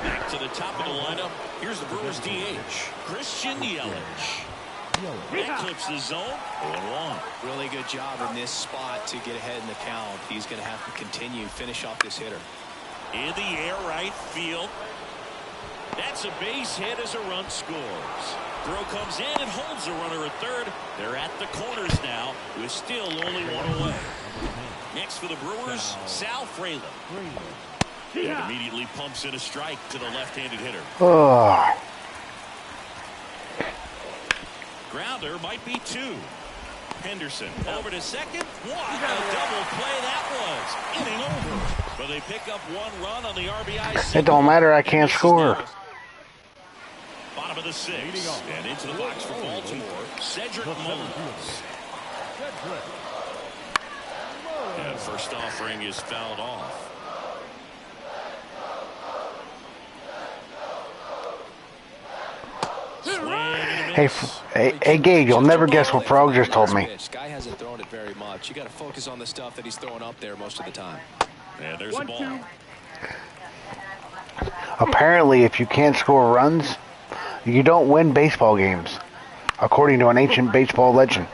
Back to the top of the lineup. Here's the Brewers DH, Christian Yelich. That clips the zone. 0-1. Really good job in this spot to get ahead in the count. He's going to have to continue, finish off this hitter. In the air, right field. That's a base hit as a run scores. Throw comes in and holds the runner at third. They're at the corners now with still only 1 away. Next for the Brewers, Sal Fraley. And immediately pumps in a strike to the left-handed hitter. Oh. Grounder might be 2. Henderson over to second. What a double play that was. Inning over. But they pick up 1 run on the RBI. It don't matter. I can't score. Bottom of the 6th. And into the box for Baltimore, Cedric Mullins. And first offering is fouled off. Hey, Gage, you'll never guess what Frog just told me. Guy hasn't thrown it very much. You got to focus on the stuff that he's throwing up there most of the time. And there's a ball. Apparently, if you can't score runs, you don't win baseball games, according to an ancient baseball legend.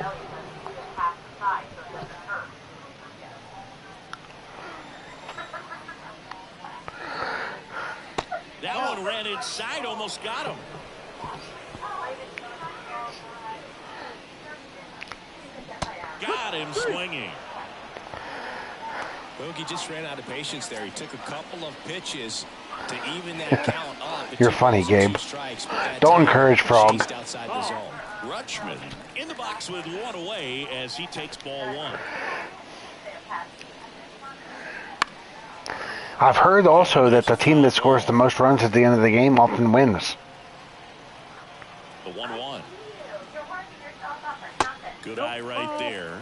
That one ran inside, almost got him. Got him swinging. Bogey just ran out of patience there. He took a couple of pitches to even that count up. You're funny, Gabe. Don't encourage Frog. Outside the zone. Rutschman in the box with 1 away as he takes ball 1. I've heard also that the team that scores the most runs at the end of the game often wins. The 1-1. Good eye right there.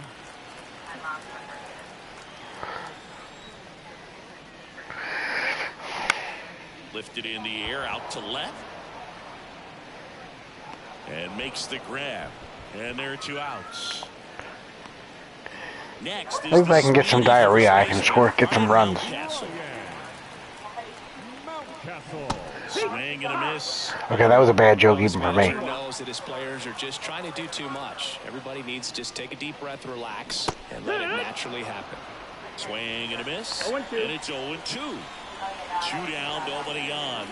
Lifted in the air out to left. And makes the grab. And there are 2 outs. Next is maybe if I can get some diarrhea, I can score, get some runs. Swing and a miss. Okay, that was a bad joke even for me. Knows that his players are just trying to do too much. Everybody needs to just take a deep breath, relax, and let it naturally happen. Swing and a miss. And it's 0-2. 2 down, nobody on.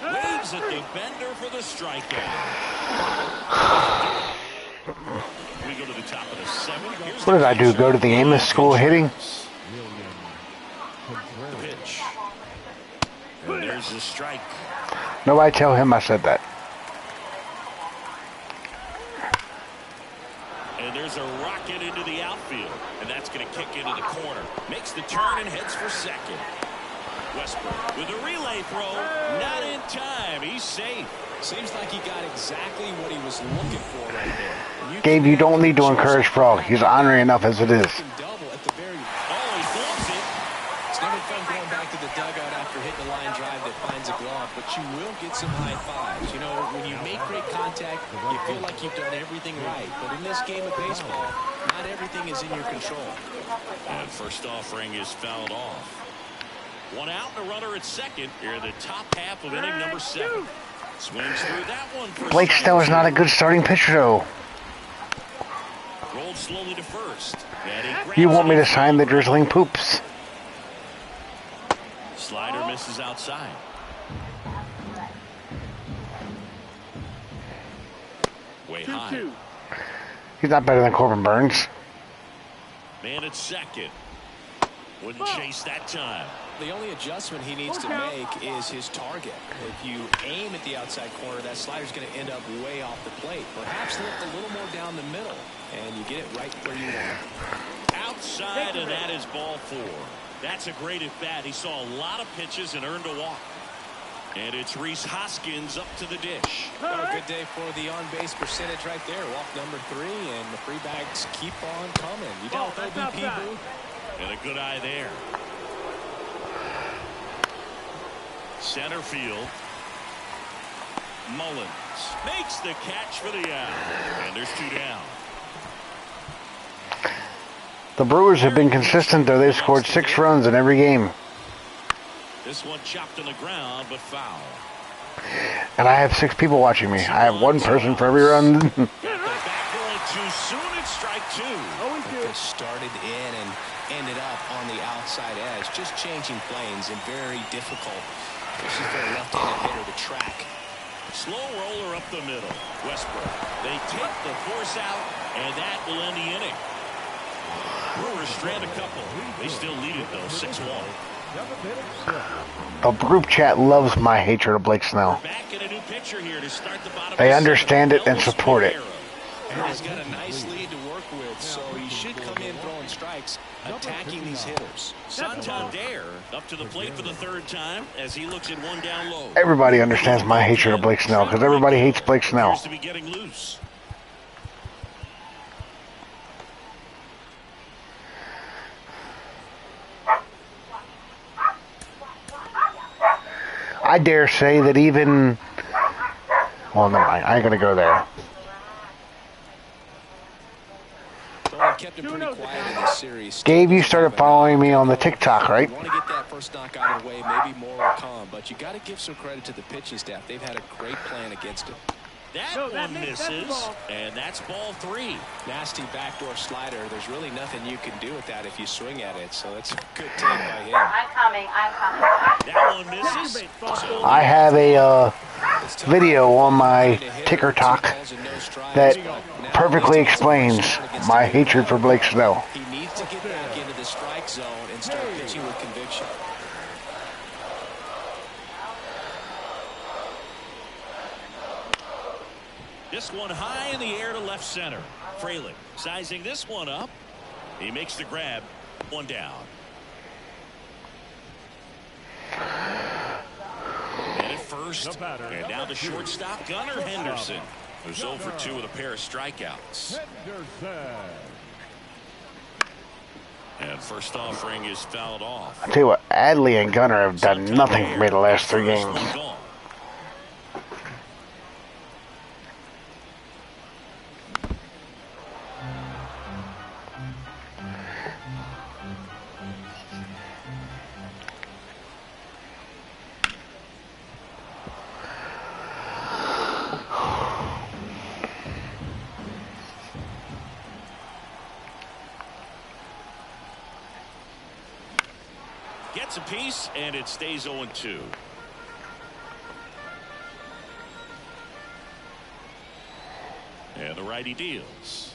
Waves at the bender for the strikeout. We go to the top of the 7th. What did I do? Go to the Amos School hitting? The pitch. And there's the strike. Nobody tell him I said that. And there's a rocket into the outfield. And that's going to kick into the corner. Makes the turn and heads for second. Westbrook with a relay throw. Not in time. He's safe. Seems like he got exactly what he was looking for right there. Gabe, you don't need to encourage Frog. He's ornery enough as it is. Double at the very. Oh, he flips it. It's never fun going back to the dugout after hitting a line drive that finds a glove, but you will get some high fives. You know, when you make great contact, you feel like you've done everything right. But in this game of baseball, not everything is in your control. And first offering is fouled off. 1 out and a runner at second here in the top half of inning number 7. Swings through that one. Blake Snell is not a good starting pitcher, though. Rolled slowly to first. And he grabs You want me it. to sign the drizzling poops? Slider misses outside. Way high. 2-2. He's not better than Corbin Burnes. Man at second. Wouldn't chase that time. The only adjustment he needs to make is his target. If you aim at the outside corner, that slider's going to end up way off the plate. Perhaps lift a little more down the middle, and you get it right where you want it. Outside, and that is ball 4. That's a great at bat. He saw a lot of pitches and earned a walk. And it's Rhys Hoskins up to the dish. What a good day for the on-base percentage right there. Walk number 3, and the free bags keep on coming. You down with OBP, Boo? And a good eye there. Center field. Mullins makes the catch for the out. And there's 2 down. The Brewers have been consistent, though. They've scored 6 runs in every game. This one chopped on the ground, but foul. And I have 6 people watching me. I have 1 person for every run. The back going too soon. It's strike 2. It started in and ended up on the outside edge, just changing planes and very difficult, especially for a left-handed hitter to track. Slow roller up the middle. Westbrook. They take the force out, and that will end the inning. Brewers strand a couple. They still lead it, though, 6-1. The group chat loves my hatred of Blake Snell. Back in a new picture here to start the bottom. They understand it and support it. And he's got a nice lead to work with, so he should come in throwing strikes, attacking these hitters. Santander up to the plate for the 3rd time as he looks at 1 down low. Everybody understands my hatred of Blake Snell because everybody hates Blake Snell. Appears to be getting loose. I dare say that even... Well, never mind. I ain't going to go there. Kept him pretty quiet in this series. Gabe, you started following me on the TikTok, right? You want to get that first knock out of the way, maybe more will come, but you got to give some credit to the pitching staff. They've had a great plan against him. That one misses, and that's ball 3. Nasty backdoor slider. There's really nothing you can do with that if you swing at it, so that's a good take by him. I'm coming. That one misses. I have a video on my TikTok that perfectly explains my hatred for Blake Snell. He needs to get back into the strike zone and start pitching with conviction. This one high in the air to left center. Fralick sizing this one up. He makes the grab. 1 down. And at first, and now the shortstop, Gunnar Henderson, who's 0 for 2 with a pair of strikeouts. And first offering is fouled off. I tell you what, Adley and Gunnar have done nothing for me the last 3 games. Gets a piece, and it stays 0-2. And the righty deals.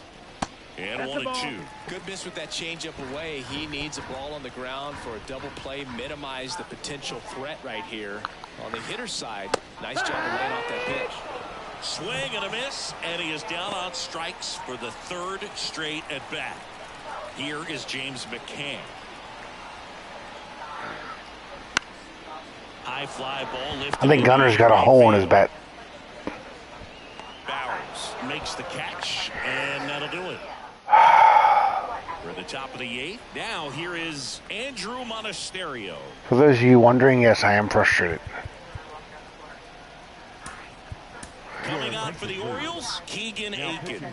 And 1-2. Good miss with that changeup away. He needs a ball on the ground for a double play. Minimize the potential threat right here. On the hitter's side, nice job of laying off that pitch. Swing and a miss, and he is down on strikes for the 3rd straight at bat. Here is James McCann. High fly ball lifted. I think Gunner's got a hole in his bat. Bowers makes the catch, and that'll do it. We're at the top of the 8th. Now here is Andrew Monasterio. For those of you wondering, yes, I am frustrated. Coming on for the Orioles, Keegan Aiken.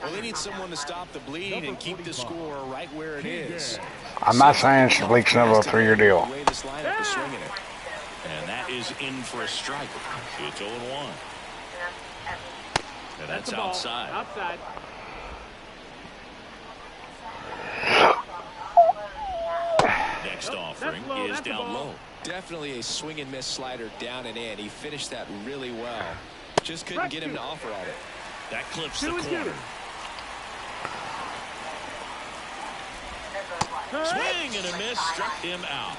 Well, they need someone to stop the bleed and keep the score right where it is. I'm not signing Blake Snell a 3-year deal. The way this lineup is swinging it. And that is in for a strike. It's 0-1. And that's outside. Outside. goes down low. Definitely a swing and miss slider down and in. He finished that really well. Just couldn't get him to offer on it. That clips the corner. Swing and a miss, struck him out.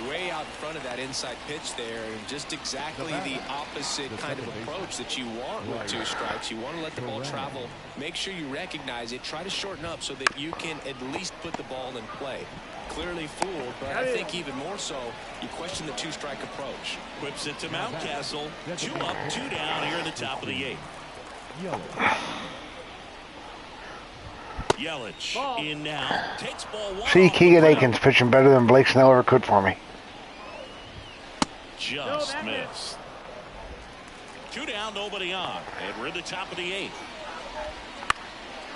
Way out in front of that inside pitch there, and just exactly the opposite kind of approach that you want with 2 strikes. You want to let the ball travel, make sure you recognize it, try to shorten up so that you can at least put the ball in play. Clearly fooled, but I think even more so, you question the 2-strike approach. Whips it to Mountcastle. 2 up, 2 down here in the top of the 8th. Yelich in now. Takes ball 1. See, Keegan Aikens pitching better than Blake Snell ever could for me. Just missed. 2 down, nobody on. And we're in the top of the 8th.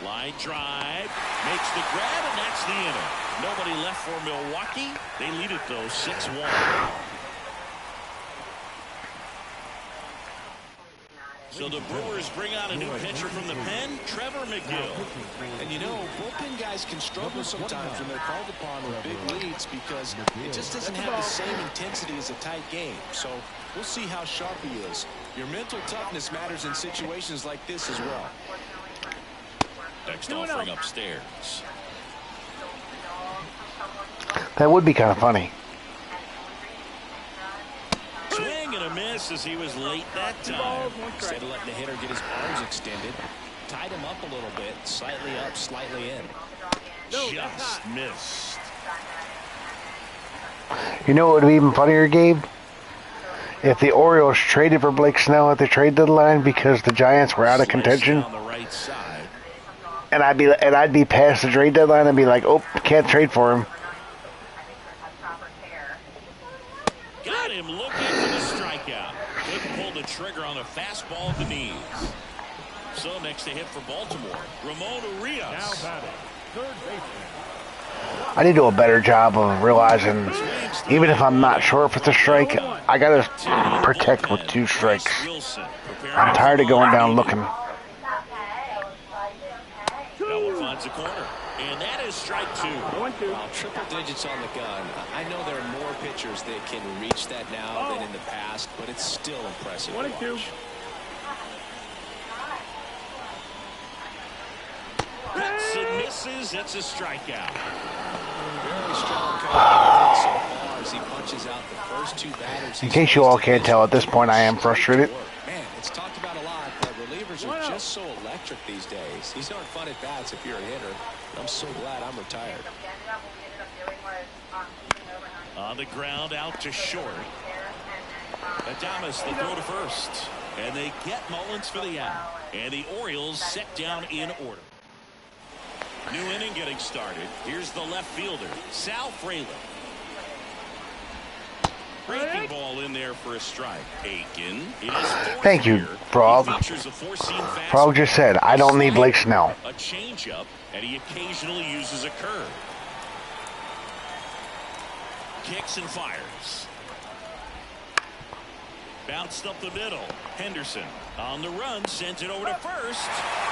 Line drive. Makes the grab, and that's the inning. Nobody left for Milwaukee. They lead it, though, 6-1. So the Brewers bring out a new pitcher from the pen, Trevor McGill. And you know, bullpen guys can struggle sometimes when they're called upon with big leads because it just doesn't have the same intensity as a tight game. So we'll see how sharp he is. Your mental toughness matters in situations like this as well. Next offering upstairs. That would be kind of funny. Swing and a miss as he was late that time. Instead of letting the hitter get his arms extended, tied him up a little bit, slightly up, slightly in. Just missed. You know what would be even funnier, Gabe? If the Orioles traded for Blake Snell at the trade deadline because the Giants were out of contention, On the right side. and I'd be past the trade deadline and be like, oh, can't trade for him. Got him looking for the strikeout. Couldn't pull the trigger on a fastball at the knees. So next to hit for Baltimore, Ramon Urias. Now batting, third baseman. I need to do a better job of realizing, even if I'm not sure if it's a strike, I gotta protect with 2 strikes. I'm tired of going down looking. That one finds the corner. And that is strike 2. Well, triple digits on the gun. I know there are more pitchers that can reach that now than in the past, but it's still impressive. 1 and 2. Hits and misses. It's a strikeout. Very strong coverage so far as he punches out the first 2 batters. In case you all can't tell, at this point I am frustrated. Man, it's talked about a lot, but relievers are just so electric these days. These aren't fun at bats if you're a hitter. I'm so glad I'm retired. On the ground, out to short. Adames, the throw to first. And they get Mullins for the out. And the Orioles set down in order. New inning getting started. Here's the left fielder, Sal Frelick. Breaking ball in there for a strike. Aiken. Thank you, Frog. Frog just said, I don't need Blake Snell. A changeup, and he occasionally uses a curve. Kicks and fires. Bounced up the middle. Henderson on the run, sends it over to first,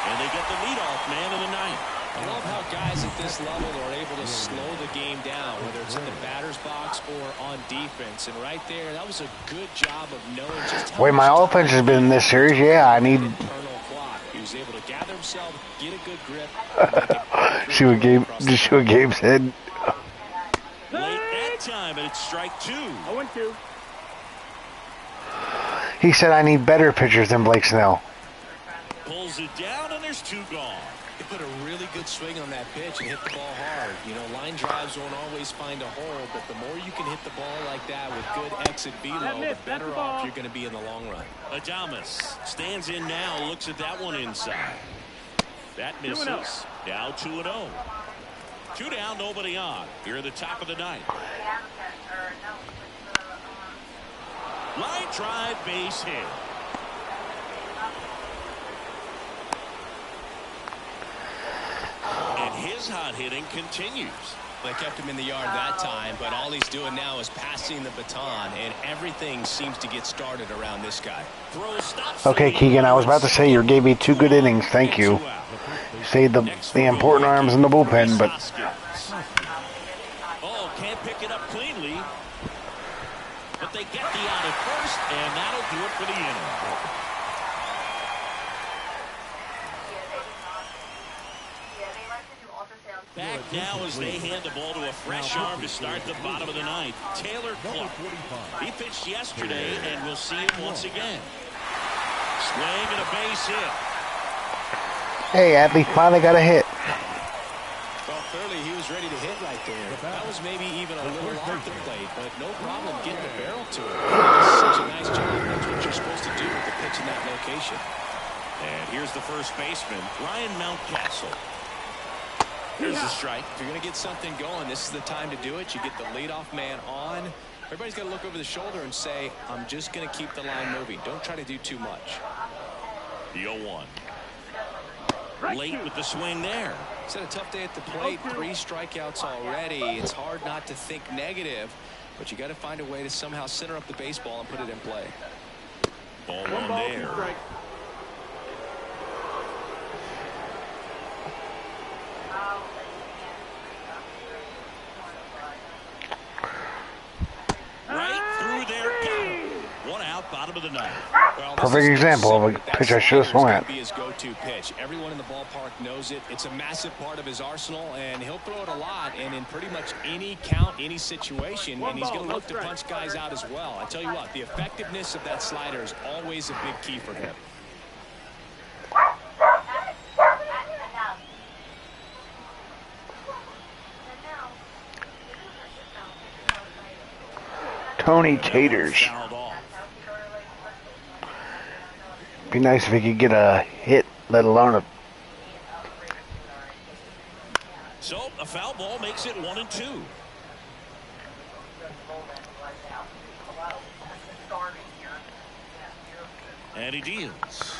and they get the leadoff man of the ninth. I love how guys at this level are able to slow the game down, whether it's in the batter's box or on defense. And right there, that was a good job of knowing just how Wait, my offense has been in this series. Yeah, I need. He was able to gather himself, get a good grip. See what Gabe said. Late that time, and it's strike 2. 0 and 2. He said I need better pitchers than Blake Snell. Pulls it down, and there's 2 gone. He put a really good swing on that pitch and hit the ball hard. You know, line drives won't always find a hole, but the more you can hit the ball like that with good exit velo, the better off you're going to be in the long run. Adames stands in now, looks at that one inside. That misses. Now 2-0. 2 down, nobody on. Here at the top of the ninth. Line drive, base hit. And his hot hitting continues. They kept him in the yard that time, but all he's doing now is passing the baton, and everything seems to get started around this guy. Okay, Keegan, I was about to say you gave me 2 good innings. Thank you. You saved the important arms in the bullpen, but... Oh, can't pick it up cleanly. But they get the out at first, and that'll do it for the inning. Back now as they hand the ball to a fresh arm to start the bottom of the ninth. Taylor Clark. He pitched yesterday, and we'll see him once again. Swing and a base hit. Hey, Adley finally got a hit. Well, clearly he was ready to hit right there. That was maybe even a little off the plate, but no problem getting the barrel to it. Such a nice job. That's what you're supposed to do with the pitch in that location. And here's the first baseman, Ryan Mountcastle. Here's the strike. If you're going to get something going, this is the time to do it. You get the leadoff man on. Everybody's got to look over the shoulder and say, I'm just going to keep the line moving. Don't try to do too much. The 0-1. Late with the swing there. It's had a tough day at the plate. 3 strikeouts already. It's hard not to think negative, but you got to find a way to somehow center up the baseball and put it in play. Ball one there. Right through there. Got him. 1 out, bottom of the ninth. Well, Perfect example of a pitch I should have swung at. Be his go-to pitch. Everyone in the ballpark knows it. It's a massive part of his arsenal, and he'll throw it a lot, and in pretty much any count, any situation, and he's going to look to punch guys out as well. I tell you what, the effectiveness of that slider is always a big key for him. Tony Taters. Be nice if he could get a hit, let alone a... So a foul ball makes it 1-2. And he deals.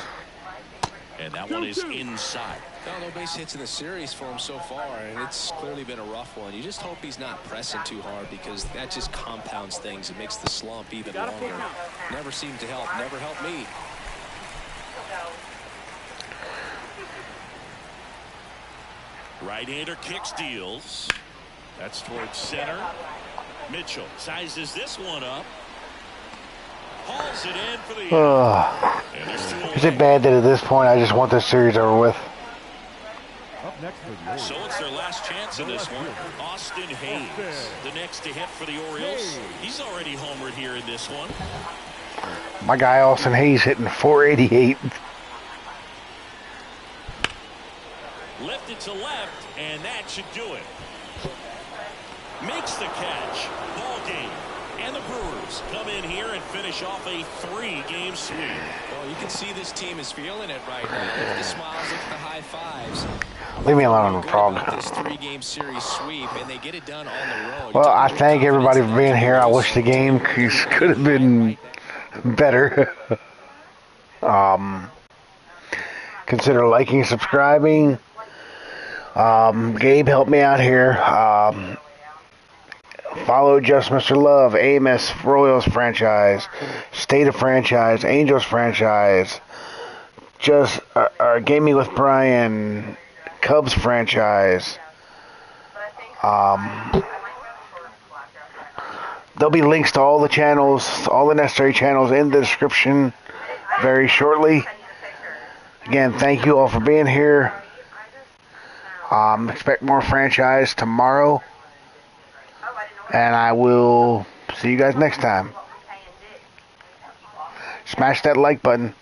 And that one is inside. No base hits in the series for him so far, and it's clearly been a rough one. You just hope he's not pressing too hard, because that just compounds things. It makes the slump even longer. Never seemed to help. Never helped me. Right-hander kicks, deals. That's towards center. Mitchell sizes this one up. Hauls it in for the... Is it bad that at this point I just want this series over with? Up next for the Orioles. So it's their last chance in this one. Austin Hayes, the next to hit for the Orioles. He's already homered here in this one. My guy Austin Hayes hitting 488. Lifted to left, and that should do it. Makes the catch. Ball game. And the Brewers come in here and finish off a 3-game sweep. Well, you can see this team is feeling it right now. Look at the smiles, look at the high fives. Leave me alone, frog. This 3-game series sweep, and they get it done on the road. Well, I thank everybody for being here. I wish the game could have been better. Consider liking, subscribing. Gabe helped me out here. Follow JustMrLove, AMS Royals franchise, State of franchise, Angels franchise, Gaming with Bryan, Cubs franchise. There'll be links to all the channels, all the necessary channels in the description very shortly. Again, thank you all for being here. Expect more franchise tomorrow. And I will see you guys next time. Smash that like button.